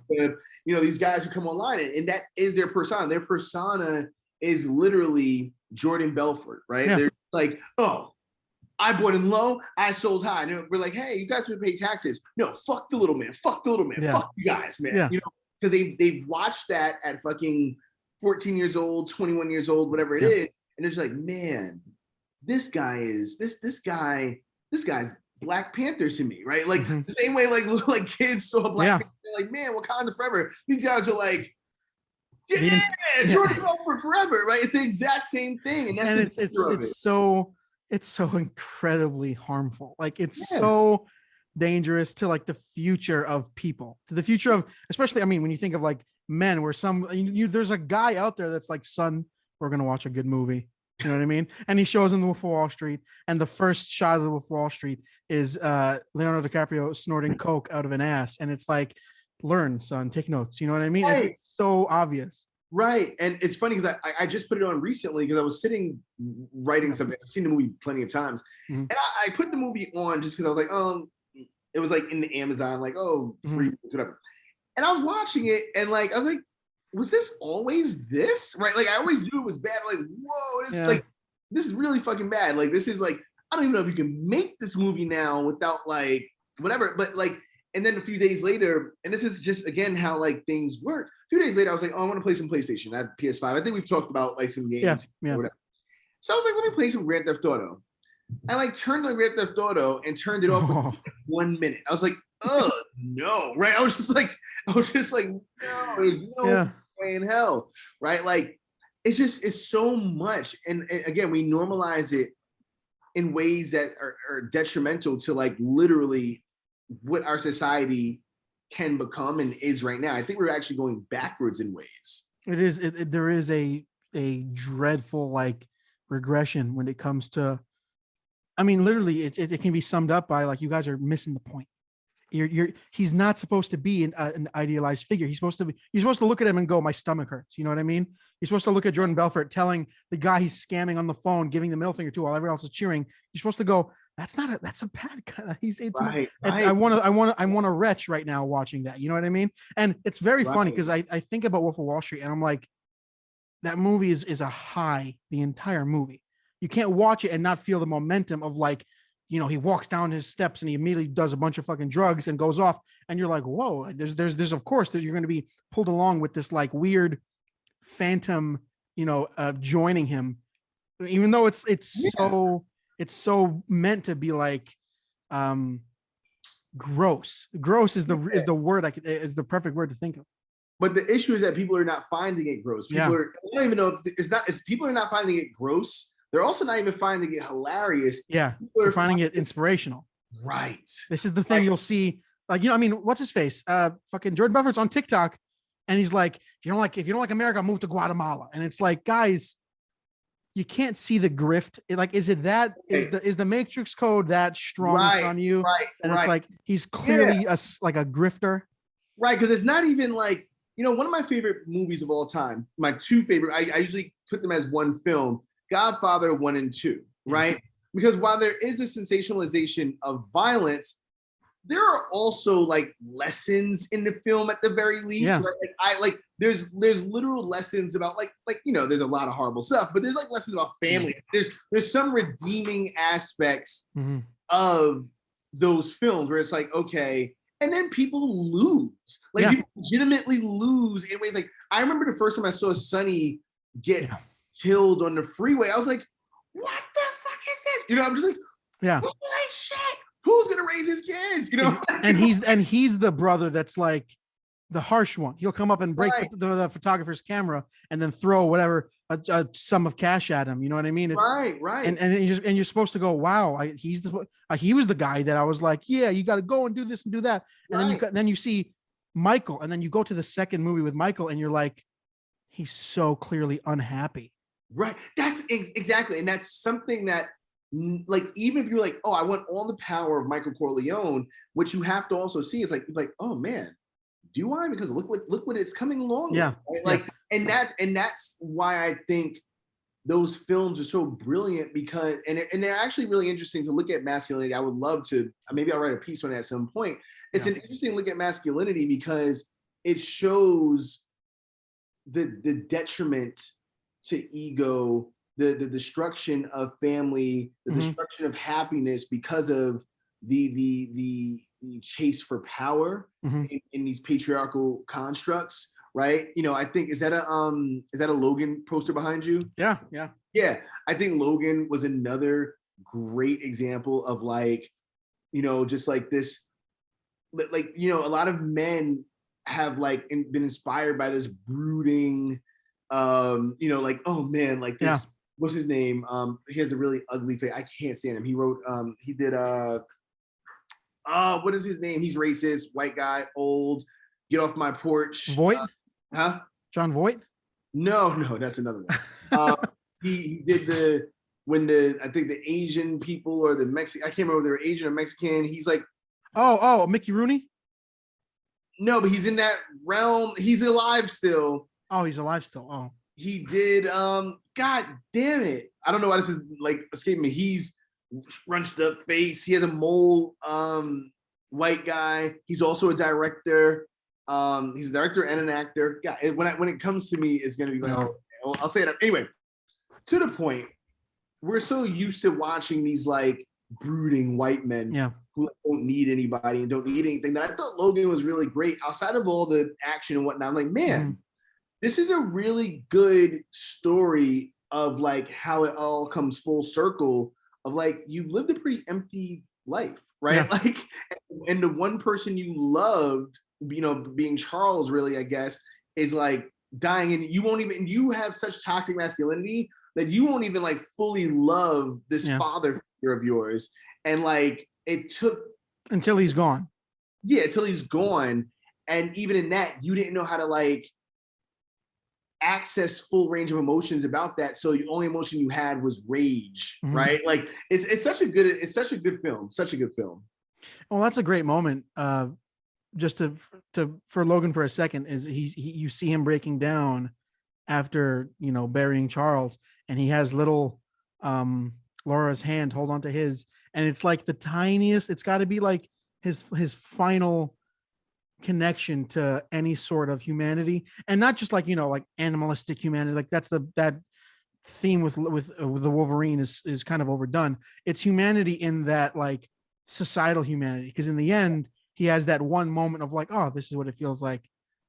these guys who come online, and that is their persona. Their persona is literally Jordan Belfort, right? They're just like, oh, I bought in low, I sold high. And we're like, hey, you guys would pay taxes. No, fuck the little man. Fuck you guys, man. Because they've watched that at fucking 14 years old, 21 years old, whatever it is. And they're just like, man, this guy's Black Panther to me, right? Like the same way like kids saw Black Panther, they're like, man, Wakanda forever. These guys are like, Jordan Belfort forever, right? It's the exact same thing. And that's it's so incredibly harmful. Like it's so dangerous to like the future of people, to the future of, especially, I mean, when you think of like men, where there's a guy out there that's like, son, we're going to watch a good movie. You know what I mean? And he shows him the Wolf of Wall Street, and the first shot of the Wolf of Wall Street is Leonardo DiCaprio snorting coke out of an ass. And it's like, learn, son, take notes. You know what I mean? Right. It's so obvious. Right. And it's funny because I just put it on recently because I was sitting writing something. I've seen the movie plenty of times. And I put the movie on just because I was like, it was like in the Amazon, like, free, whatever. And I was watching it, and like, I was like, was this always this? Right? Like, I always knew it was bad. Like, whoa, this is really fucking bad. Like, this is like, I don't even know if you can make this movie now without like, whatever. But like, and then a few days later, and this is just, again, how like things work. A few days later, I was like, I want to play some PlayStation. I have PS5. I think we've talked about like some games. Or whatever. So I was like, let me play some Grand Theft Auto. I like turned on Grand Theft Auto and turned it off for 1 minute. I was like, oh no, right? I was just like, no, there's no way in hell, right? Like, it's so much. And again, we normalize it in ways that are detrimental to like literally what our society can become and is right now. I think we're actually going backwards in ways. It is. There is a dreadful like regression when it comes to, I mean, literally, it can be summed up by like, you guys are missing the point. He's not supposed to be an idealized figure. You're supposed to look at him and go, my stomach hurts. You know what I mean? You're supposed to look at Jordan Belfort telling the guy he's scamming on the phone, giving the middle finger to while everyone else is cheering. You're supposed to go, that's a bad guy. I want to retch right now watching that. You know what I mean? And it's very funny because I think about Wolf of Wall Street and I'm like, that movie is a high the entire movie. you can't watch it and not feel the momentum of like, he walks down his steps and he immediately does a bunch of fucking drugs and goes off. And you're like, whoa, there's of course that you're going to be pulled along with this like weird phantom, joining him, even though it's so meant to be like, gross is the word is the perfect word to think of. But the issue is that people are not finding it gross. I don't even know if it's people are not finding it gross. They're also not even finding it hilarious. Yeah, they're finding it inspirational. Right. This is the thing you'll see. Like, what's his face? Fucking Jordan Belfort's on TikTok, and he's like, if you don't like America, move to Guatemala. And it's like, guys, you can't see the grift. Is the Matrix code that strong on you? Right. And it's like he's clearly a grifter. Right, because it's not even like, one of my favorite movies of all time, my two favorite, I usually put them as one film, Godfather 1 and 2, right? Mm-hmm. Because while there is a sensationalization of violence, there are also like lessons in the film at the very least. Yeah. There's literal lessons about there's a lot of horrible stuff, but there's like lessons about family. There's some redeeming aspects of those films where it's like, okay, and then people lose. People legitimately lose in ways like, I remember the first time I saw Sonny get killed on the freeway, I was like, what the fuck is this? I'm just like, holy shit, who's gonna raise his kids? And he's the brother that's like the harsh one. He'll come up and break the photographer's camera and then throw whatever a sum of cash at him. You know what I mean? It's right. And you're supposed to go, wow, he was the guy that I was like, yeah, you got to go and do this and do that. And then you see Michael, and then you go to the second movie with Michael, and you're like, he's so clearly unhappy. Right. That's exactly, and that's something that, like, even if you're like, oh, I want all the power of Michael Corleone, what you have to also see is like, oh man, do I? Because look what it's coming along. Yeah. With, right? And that's why I think those films are so brilliant, because and they're actually really interesting to look at masculinity. I would love to, maybe I'll write a piece on that at some point. It's an interesting look at masculinity because it shows the detriment to ego, the destruction of family, the destruction of happiness because of the chase for power in these patriarchal constructs, right? I think is that a Logan poster behind you? Yeah. I think Logan was another great example of just like this, a lot of men have been inspired by this brooding, oh man, like this. Yeah. What's his name? He has the really ugly face. I can't stand him. He wrote, he did what is his name? He's racist, white guy, old, get off my porch. Voight? John Voight? No, that's another one. He did I think the Asian people or the Mexican, I can't remember if they were Asian or Mexican. He's like, oh, Mickey Rooney? No, but he's in that realm. He's alive still. Oh, he's alive still. Oh. He did, God damn it. I don't know why this is escaping me. He's scrunched up face. He has a mole, white guy. He's also a director. He's a director and an actor. Yeah, when it comes to me, it's gonna be like, I'll say it anyway. To the point, we're so used to watching these brooding white men who don't need anybody and don't need anything, that I thought Logan was really great outside of all the action and whatnot. I'm like, man, this is a really good story of how it all comes full circle of you've lived a pretty empty life, right? Yeah. And the one person you loved, being Charles, really, I guess, is dying, and you have such toxic masculinity that you won't even fully love this father figure of yours. And it took until he's gone. Yeah, until he's gone. And even in that, you didn't know how to access full range of emotions about that. So the only emotion you had was rage, right? It's such a good film. Such a good film. Well, that's a great moment. Just for Logan for a second, is you see him breaking down after burying Charles, and he has little Laura's hand hold on to his, and it's the tiniest. It's got to be his final connection to any sort of humanity, and not just animalistic humanity. That's that theme with the Wolverine is kind of overdone. It's humanity in that like societal humanity, because in the end he has that one moment of like, oh, this is what it feels like.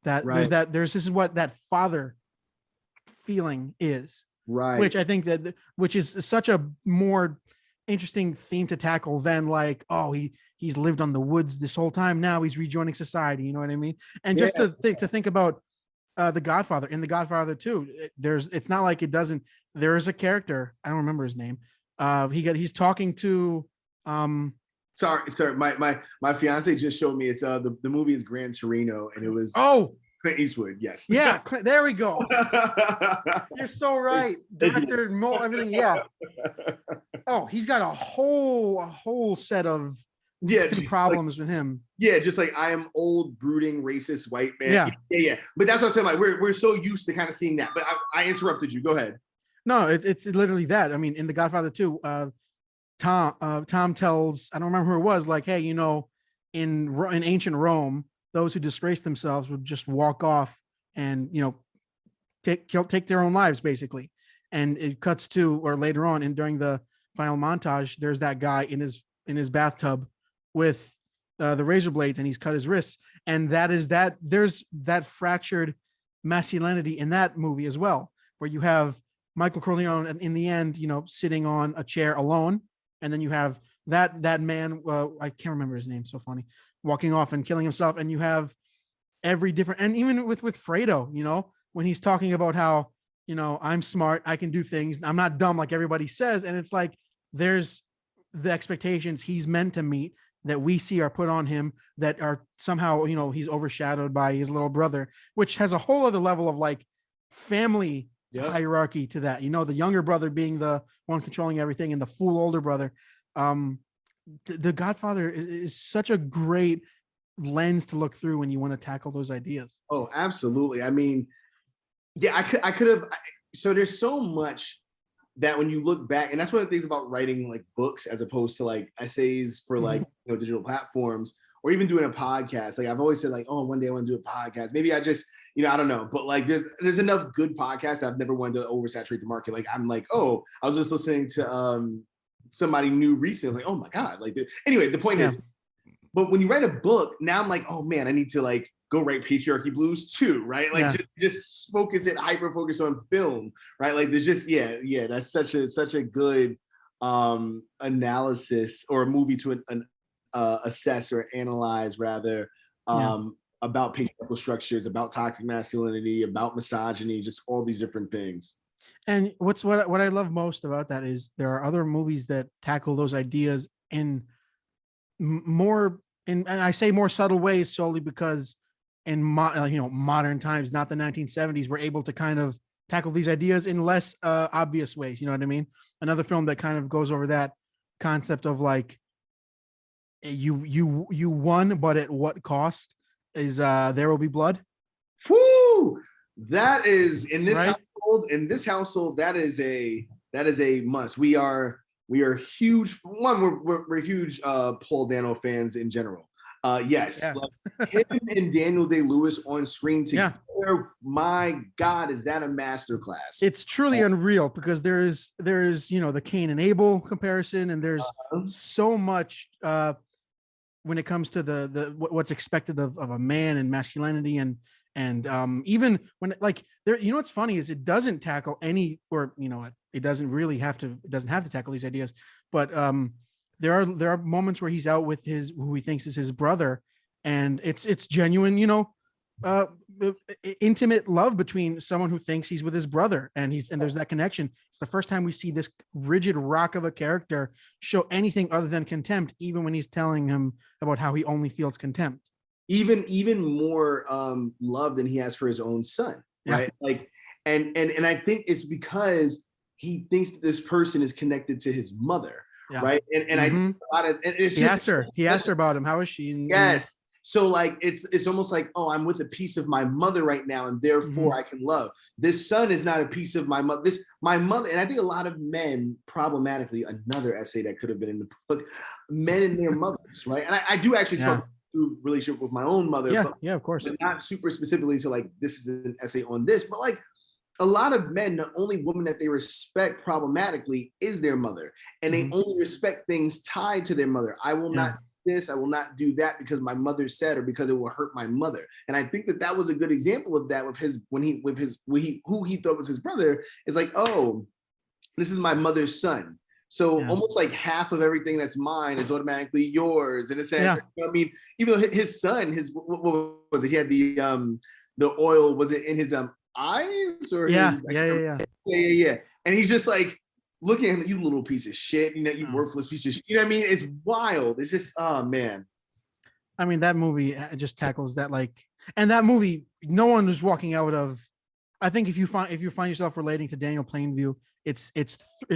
That Right. this is what that father feeling is. Right. Which I think which is such a more interesting theme to tackle than like, oh, he's lived on the woods this whole time. Now he's rejoining society. You know what I mean? And just to think about the Godfather, in the Godfather 2, it's not like it doesn't, there is a character, I don't remember his name. He's talking to sorry. My fiance just showed me it's the movie is Gran Torino, and it was Clint Eastwood. Yes. Yeah, there we go. You're so right. Director, everything. Yeah. Oh, he's got a whole set of problems with him. Yeah, just like, I am old, brooding, racist white man. Yeah. But that's what I'm saying. Like, we're so used to kind of seeing that. But I interrupted you. Go ahead. No, it's literally that. I mean, in The Godfather 2, Tom tells, I don't remember who it was, like, hey, you know, in ancient Rome, those who disgrace themselves would just walk off and, you know, take their own lives, basically. And it cuts to, or later on, and during the final montage, there's that guy in his bathtub with the razor blades, and he's cut his wrists. And there's that fractured masculinity in that movie as well, where you have Michael Corleone, and in the end, you know, sitting on a chair alone, and then you have that man, I can't remember his name, so funny, walking off and killing himself. And you have every different, and even with Fredo, you know, when he's talking about how, you know, I'm smart, I can do things, I'm not dumb like everybody says. And it's like, there's the expectations he's meant to meet that we see are put on him that are somehow, you know, he's overshadowed by his little brother, which has a whole other level of like family hierarchy to that, you know, the younger brother being the one controlling everything and the fool older brother. The Godfather is such a great lens to look through when you want to tackle those ideas. Oh, absolutely. I mean, yeah, I could have. So there's so much that when you look back, and that's one of the things about writing like books as opposed to like essays for like, you know, digital platforms, or even doing a podcast. Like, I've always said like, oh, one day I want to do a podcast. Maybe I just, you know, I don't know, but like there's enough good podcasts. I've never wanted to oversaturate the market. Like, I'm like, oh, I was just listening to somebody new recently. Like, oh my God. Like, anyway, the point is, but when you write a book, now I'm like, oh man, I need to like go write Patriarchy Blues too, right? Like just focus it, hyper focus on film, right? Like there's just, that's such a good analysis, or a movie to assess or analyze rather, about patriarchal structures, about toxic masculinity, about misogyny, just all these different things. And what I love most about that is there are other movies that tackle those ideas in more, and I say more subtle ways solely because in modern times, not the 1970s, we're able to kind of tackle these ideas in less obvious ways. You know what I mean? Another film that kind of goes over that concept of like, you won, but at what cost, is There Will Be Blood. Whoo! That is in this household. In this household, that is a must. We are huge. We're huge Paul Dano fans in general. Yes, like him and Daniel Day-Lewis on screen together. My God, is that a masterclass? It's truly unreal, because there is you know, the Cain and Abel comparison, and there's so much when it comes to the what's expected of a man and masculinity, and even when like there, you know, what's funny is it doesn't tackle any, or you know what, it doesn't have to tackle these ideas, but there are moments where he's out with who he thinks is his brother, and it's genuine, you know, intimate love between someone who thinks he's with his brother, and there's that connection. It's the first time we see this rigid rock of a character show anything other than contempt, even when he's telling him about how he only feels contempt. Even more love than he has for his own son, right? Like, and I think it's because he thinks that this person is connected to his mother. Right. And I think a lot of, it's he asked her about him. How is she? Yes. So like, it's almost like, oh, I'm with a piece of my mother right now, and therefore I can love. This son is not a piece of my mother. My mother, and I think a lot of men, problematically, another essay that could have been in the book, men and their mothers, right? And I do actually talk through relationship with my own mother. Of course. But not super specifically. So like, this is an essay on this, but like, a lot of men, the only woman that they respect problematically is their mother, and they only respect things tied to their mother. I will not do this, I will not do that because my mother said, or because it will hurt my mother. And I think that that was a good example of that with his, who he thought was his brother, is like, oh, this is my mother's son. So almost like half of everything that's mine is automatically yours. And it's, you know what I mean? Even though his son, what was it? He had the oil, was it in his eyes or his, yeah. And he's just like looking at him, you little piece of shit, you know, you worthless piece of shit. You know what I mean? It's wild. It's just, oh man. I mean, that movie just tackles that, like, and that movie, no one was walking out of. I think if you find yourself relating to Daniel Plainview, it's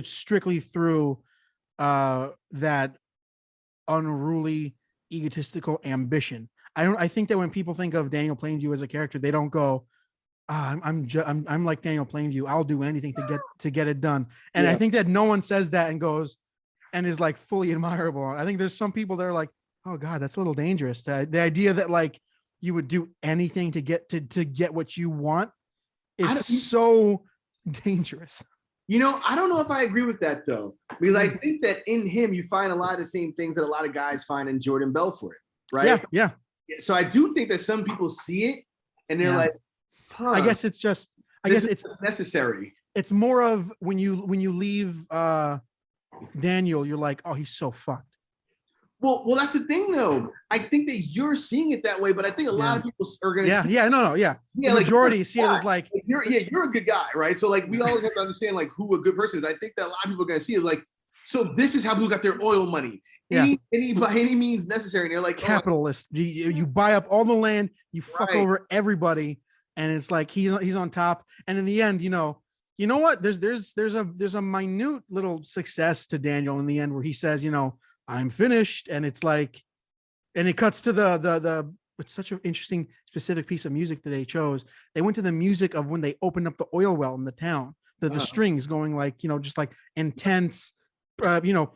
strictly through that unruly, egotistical ambition. I think that when people think of Daniel Plainview as a character, they don't go, I'm like Daniel Plainview. I'll do anything to get it done. And I think that no one says that and goes and is like fully admirable. I think there's some people that are like, oh God, that's a little dangerous. The idea that like you would do anything to get what you want is so dangerous. You know, I don't know if I agree with that though, because I think that in him you find a lot of the same things that a lot of guys find in Jordan Belfort, right? Yeah. So I do think that some people see it and they're like, huh, I guess it's necessary. It's more of when you leave Daniel, you're like, oh, he's so fucked. Well, that's the thing though. I think that you're seeing it that way, but I think a lot of people are gonna see the majority see it as like you're a good guy, right? So like we always have to understand like who a good person is. I think that a lot of people are gonna see it like, so this is how people got their oil money. By any means necessary. And they're like capitalist. You buy up all the land, you fuck over everybody, and it's like he's on top. And in the end, you know what? There's a minute little success to Daniel in the end where he says, you know, I'm finished. And it's like, and it cuts to the it's such an interesting specific piece of music that they chose. They went to the music of when they opened up the oil well in the town, the strings going like, you know, just like intense, upbeat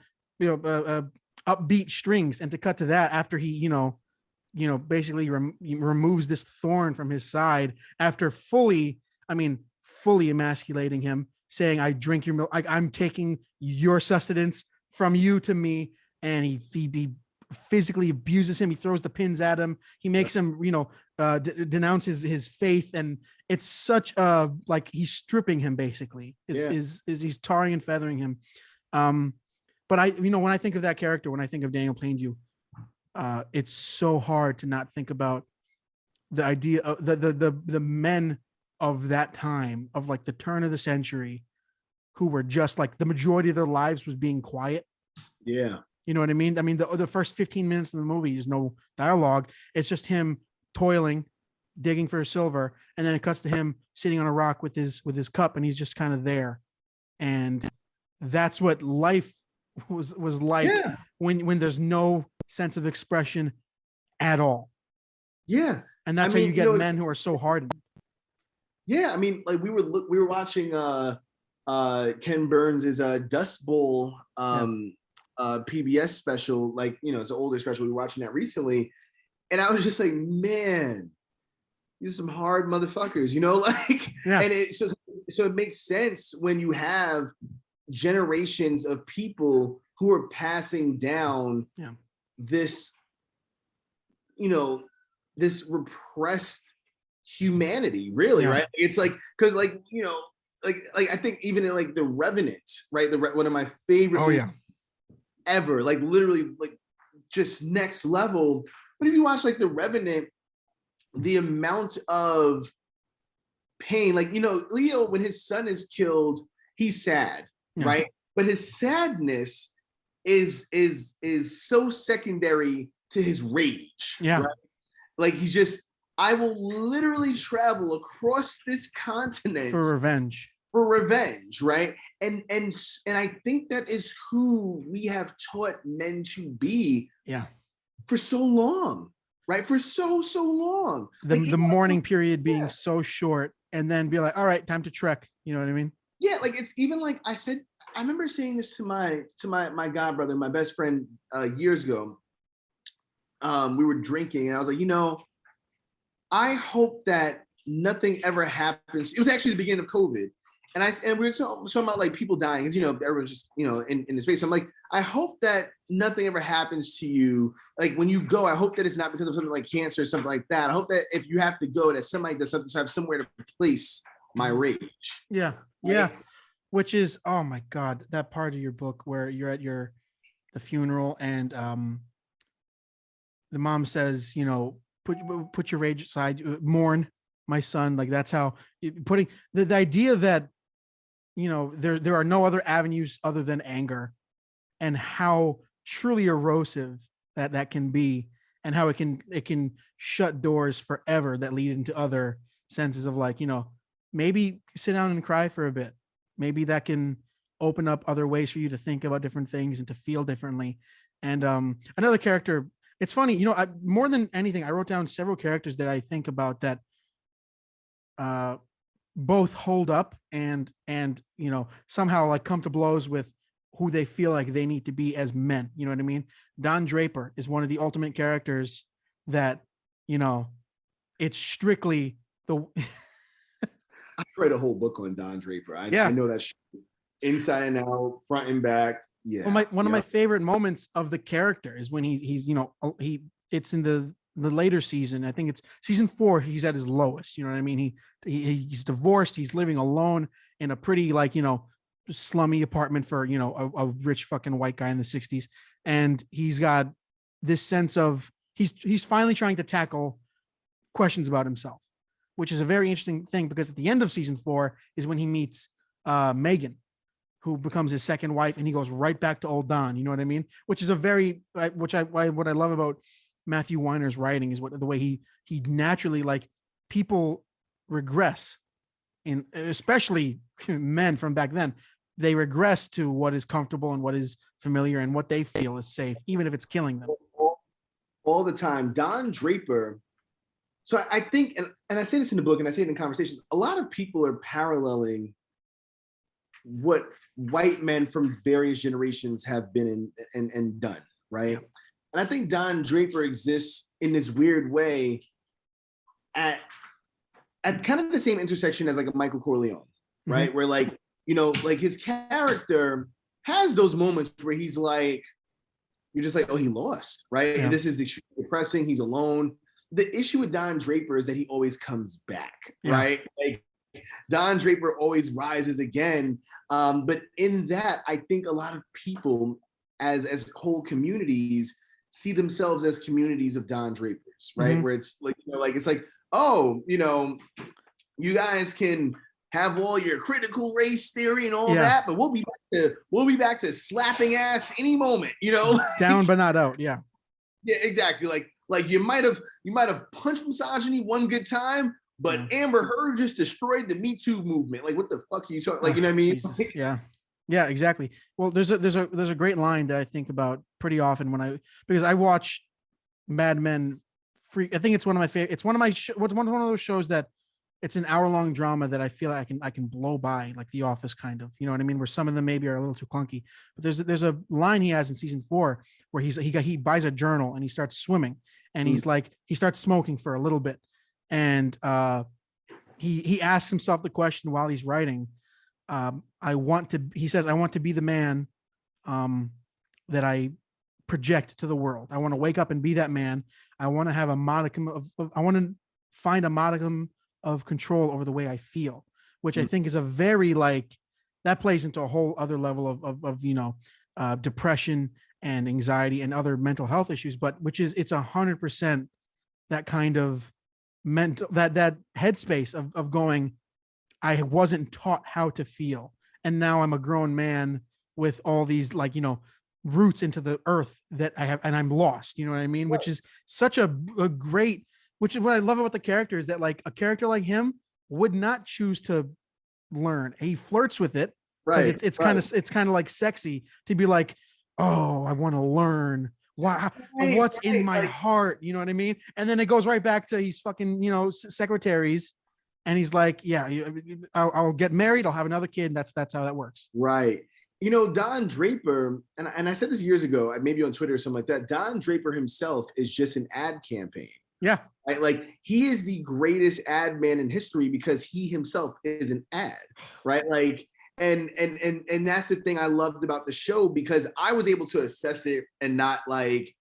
strings. And to cut to that after he, basically removes this thorn from his side after fully emasculating him, saying, I drink your milk. I'm taking your sustenance from you to me. And he physically abuses him. He throws the pins at him. He makes him, denounce his faith. And it's such like he's stripping him basically. Is he's tarring and feathering him. But when I think of that character, when I think of Daniel Plainview, it's so hard to not think about the idea of the men of that time, of like the turn of the century, who were just like the majority of their lives was being quiet. Yeah. You know what I mean? I mean, the first 15 minutes of the movie, there's no dialogue. It's just him toiling, digging for silver. And then it cuts to him sitting on a rock with his cup, and he's just kind of there. And that's what life was like when there's no sense of expression at all. Yeah. And that's how you get men who are so hardened. Yeah. I mean, like we were watching Ken Burns's Dust Bowl PBS special, like, it's an older special. We were watching that recently, and I was just like, man, these are some hard motherfuckers, and so it makes sense when you have generations of people who are passing down this, this repressed humanity, really, right? It's like, because like, like I think even in like The Revenant, right? One of my favorite movies ever, like literally like just next level. But if you watch like The Revenant, the amount of pain, like, Leo, when his son is killed, he's sad, right? But his sadness is so secondary to his rage. Right? Like I will literally travel across this continent for revenge, right? And I think that is who we have taught men to be for so long, right? For so long. The mourning period being so short, and then be like, all right, time to trek. You know what I mean? Yeah, like it's even like I remember saying this to my godbrother, my best friend, years ago. We were drinking, and I was like, I hope that nothing ever happens. It was actually the beginning of COVID. And we were talking about like people dying, because everyone's just in the space. So I'm like, I hope that nothing ever happens to you. Like when you go, I hope that it's not because of something like cancer or something like that. I hope that if you have to go, that somebody does something, so I have somewhere to place my rage. Yeah, yeah. Which is, oh my God, that part of your book where you're at the funeral and the mom says, put your rage aside, mourn my son. Like that's how putting the idea that there are no other avenues other than anger, and how truly erosive that can be, and how it can shut doors forever that lead into other senses of like, maybe sit down and cry for a bit. Maybe that can open up other ways for you to think about different things and to feel differently. And another character, it's funny, more than anything, I wrote down several characters that I think about that both hold up and somehow like come to blows with who they feel like they need to be as men. You know what I mean? Don Draper is one of the ultimate characters that, it's strictly the I read a whole book on Don Draper. I know that inside and out, front and back. Yeah. Well, one of my favorite moments of the character is when he's it's in the later season. I think it's season 4. He's at his lowest. You know what I mean? He's divorced. He's living alone in a pretty slummy apartment for a rich fucking white guy in the 60s, and he's got this sense of he's finally trying to tackle questions about himself, which is a very interesting thing, because at the end of season 4 is when he meets Megan, who becomes his second wife, and he goes right back to old Don. You know what I mean? Which is what I love about Matthew Weiner's writing is the way he naturally, like, people regress, in especially men from back then. They regress to what is comfortable and what is familiar and what they feel is safe, even if it's killing them. All the time. Don Draper. So I think, and I say this in the book and I say it in conversations, a lot of people are paralleling what white men from various generations have been and done, right? And I think Don Draper exists in this weird way at kind of the same intersection as like a Michael Corleone, right? Mm-hmm. Where like, like his character has those moments where he's like, you're just like, oh, he lost, right? Yeah. And this is depressing. He's alone. The issue with Don Draper is that he always comes back, right? Like Don Draper always rises again. But in that, I think a lot of people as whole communities see themselves as communities of Don Drapers, right? Mm-hmm. Where it's like, it's like, oh, you guys can have all your critical race theory and all that, but we'll be back to slapping ass any moment, down but not out. Yeah, exactly. Like you might have punched misogyny one good time, but Amber Heard just destroyed the Me Too movement. Like, what the fuck are you talking? Like, you know what I mean? Jesus. Yeah, exactly. Well, there's a great line that I think about pretty often because I watch Mad Men. I think it's one of my favorite. It's one of those shows that it's an hour-long drama that I feel like I can blow by, like The Office kind of. You know what I mean? Where some of them maybe are a little too clunky. But there's a line he has in season 4 where he buys a journal and he starts swimming, and he's like, he starts smoking for a little bit, and he asks himself the question while he's writing. He says, I want to be the man that I project to the world. I want to wake up and be that man. I want to have a modicum I want to find a modicum of control over the way I feel, which I think is a very, like, that plays into a whole other level of depression and anxiety and other mental health issues, but it's 100% that kind of mental, that headspace of going, I wasn't taught how to feel, and now I'm a grown man with all these, like, roots into the earth that I have, and I'm lost. You know what I mean? Right. Which is such a great, which is what I love about the character, is that, like, a character like him would not choose to learn. He flirts with it, right? It's kind of like sexy to be like, oh, I want to learn what's in my heart. You know what I mean? And then it goes right back to he's fucking secretaries. And he's like, yeah, I'll get married. I'll have another kid. That's how that works. Right. Don Draper, and I said this years ago, maybe on Twitter or something like that. Don Draper himself is just an ad campaign, Yeah. Right? Like he is the greatest ad man in history because he himself is an ad, right? Like, and that's the thing I loved about the show, because I was able to assess it and not like,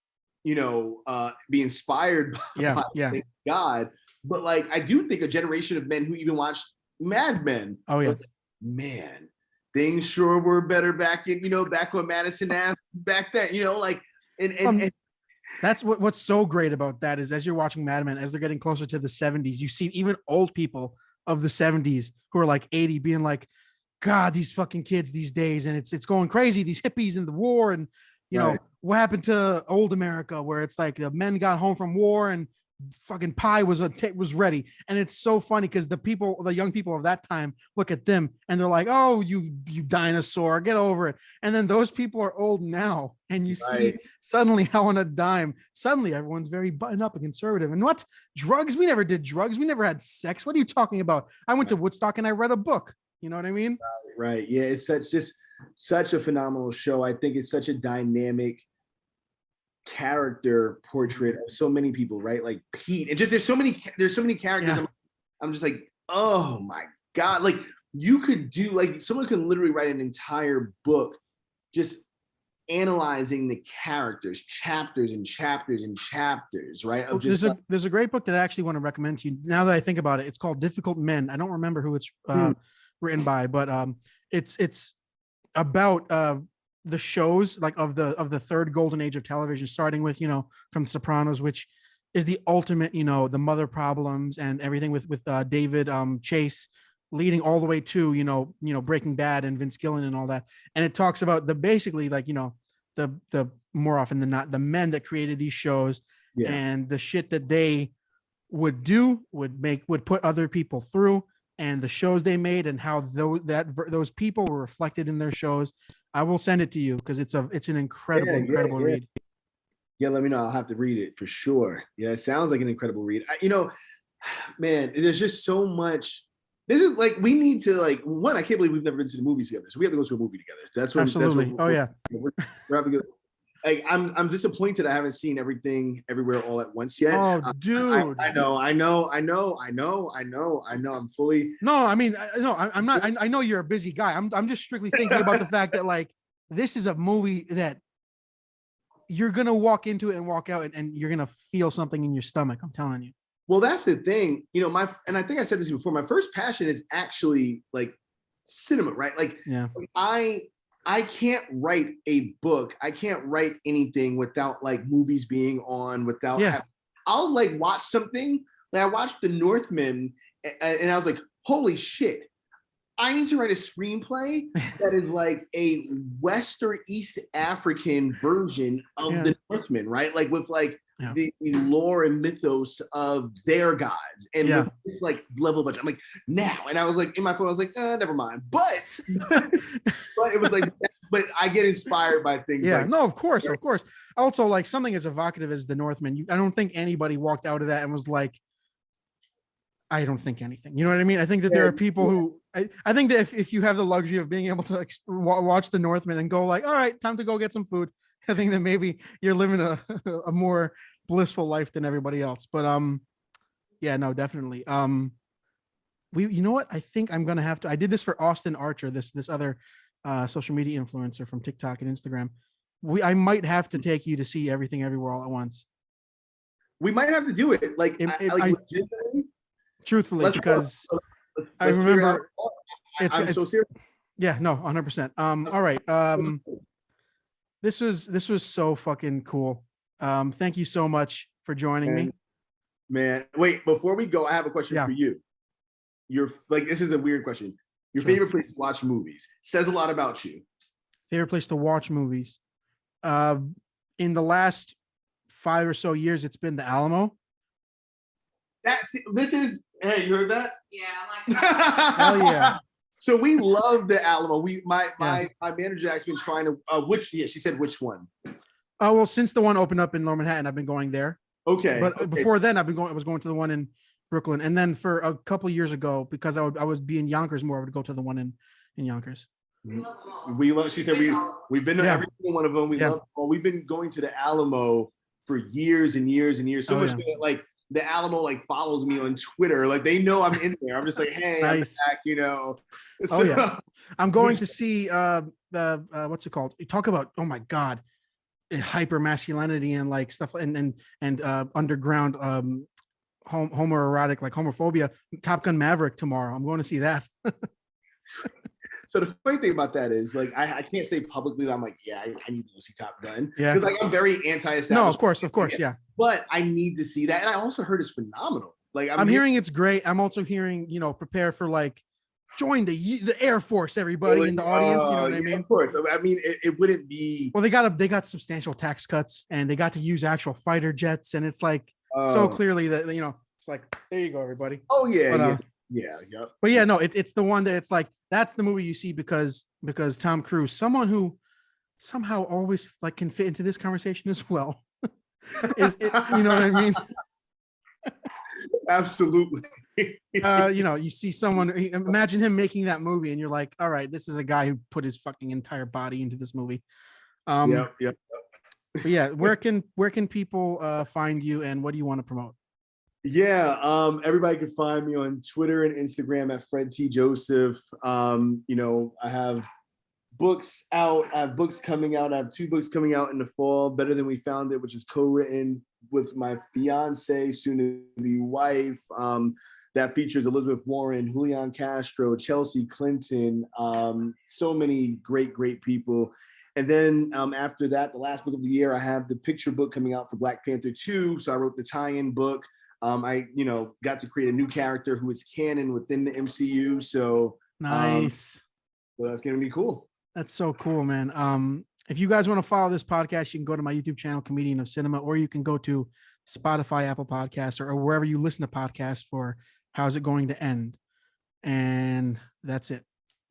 be inspired by thank God. But like, I do think a generation of men who even watched Mad Men. Oh yeah. Like, man, things sure were better back back when Madison Ave back then, like, and that's what's so great about that is as you're watching Mad Men, as they're getting closer to the 70s, you see even old people of the 70s who are like 80 being like, God, these fucking kids these days, and it's going crazy. These hippies and the war, and what happened to old America, where it's like the men got home from war and fucking pie was ready. And it's so funny because the young people of that time look at them and they're like, oh, you dinosaur, get over it. And then those people are old now, and you see suddenly how on a dime suddenly everyone's very buttoned up and conservative. And what drugs? We never did drugs. We never had sex. What are you talking about? I went to Woodstock and I read a book. You know what I mean? Right. Yeah, it's such a phenomenal show. I think it's such a dynamic character portrait of so many people, right? Like Pete, and just there's so many characters. Yeah. I'm just like, oh my God, like you could do, like someone can literally write an entire book just analyzing the characters, chapters and chapters and chapters, right? There's a great book that I actually want to recommend to you now that I think about it. It's called Difficult Men. I don't remember who it's written by, but it's about the shows like of the third golden age of television, starting with from Sopranos, which is the ultimate the mother problems and everything with David Chase, leading all the way to Breaking Bad and Vince Gilligan and all that. And it talks about basically like the more often than not the men that created these shows and the shit that they would do would put other people through, and the shows they made and how those people were reflected in their shows. I will send it to you because it's an incredible read. Yeah, let me know. I'll have to read it for sure. Yeah, it sounds like an incredible read. Man, there's just so much. This is like, we need to like, one, I can't believe we've never been to the movies together. So we have to go to a movie together. That's what. Absolutely. We're having good. Like, I'm disappointed I haven't seen Everything Everywhere All at Once yet. Oh, dude. I know. I'm fully. No, I mean, no, I'm not. I know you're a busy guy. I'm just strictly thinking about the fact that like this is a movie that you're gonna walk into it and walk out and you're gonna feel something in your stomach. I'm telling you. Well, that's the thing, and I think I said this before. My first passion is actually like cinema, right? Like, I can't write a book. I can't write anything without like movies being on, without I'll like watch something. Like I watched The Northman and I was like, holy shit, I need to write a screenplay that is like a West or East African version of The Northman, right? Like with like the lore and mythos of their gods and with this like level of budget. I'm like, now. And I was like, in my phone, I was like, never mind. But it was like, but I get inspired by things. Yeah, like, no, of course. Also, like something as evocative as The Northman, I don't think anybody walked out of that and was like, I don't think anything. You know what I mean? I think that there are people who, I think that if you have the luxury of being able to watch The Northman and go like, all right, time to go get some food, I think that maybe you're living a more blissful life than everybody else. But yeah, no, definitely. You know what? I think I'm gonna have to. I did this for Austin Archer, this other social media influencer from TikTok and Instagram. I might have to take you to see Everything Everywhere All at Once. We might have to do it. Like, truthfully, because I remember I'm so serious. Yeah, no, 100%. All right. This was so fucking cool. Thank you so much for joining me. Man, wait, before we go, I have a question for you. This is a weird question. Your favorite place to watch movies says a lot about you. Favorite place to watch movies. In the last 5 or so years, it's been the Alamo. Hey, you heard that? Yeah, I like that. Hell yeah. So we love the Alamo. My manager has been trying to she said which one? Oh, well, since the one opened up in Lower Manhattan, I've been going there. Okay. But before then I was going to the one in Brooklyn. And then for a couple of years ago, because I would be in Yonkers more, I would go to the one in Yonkers. She said we've been to every single one of them. We love them all. We've been going to the Alamo for years and years and years. So much that, like, the Alamo like follows me on Twitter. Like they know I'm in there. I'm just like, hey, Nice. I'm back, you know. Oh yeah. I'm going to see what's it called? You talk about, oh my God, hyper masculinity and like stuff and underground homoerotic, like homophobia. Top Gun Maverick tomorrow. I'm going to see that. So the funny thing about that is, like, I can't say publicly that I'm like, yeah, I need to go see Top Gun. Yeah. Because like I'm very anti-establishment. No, of course, yeah. But I need to see that, and I also heard it's phenomenal. Like I'm hearing it's great. I'm also hearing, you know, prepare for like join the Air Force, everybody in the audience. You know what I mean? Of course. I mean, it wouldn't be. Well, they got substantial tax cuts, and they got to use actual fighter jets, and it's like so clearly that, you know, it's like, there you go, everybody. Oh yeah, But, yeah. But yeah, no, it's the one that it's like that's the movie you see because Tom Cruise, someone who somehow always like can fit into this conversation as well. You know what I mean? Absolutely. You know, you see someone, imagine him making that movie, and you're like, all right, this is a guy who put his fucking entire body into this movie. Yep. But yeah, where can people find you, and what do you want to promote? Yeah, everybody can find me on Twitter and Instagram at Fred T. Joseph. You know, I have books out. I have books coming out. I have 2 books coming out in the fall. Better Than We Found It, which is co-written with my fiance, soon-to-be wife. That features Elizabeth Warren, Julian Castro, Chelsea Clinton, so many great people. And then after that, the last book of the year, I have the picture book coming out for Black Panther 2. So I wrote the tie-in book. I, you know, got to create a new character who is canon within the MCU. So Nice. So that's going to be cool. That's so cool, man. If you guys want to follow this podcast, you can go to my YouTube channel, Comedian of Cinema, or you can go to Spotify, Apple Podcasts, or wherever you listen to podcasts for How's It Going to End. And that's it.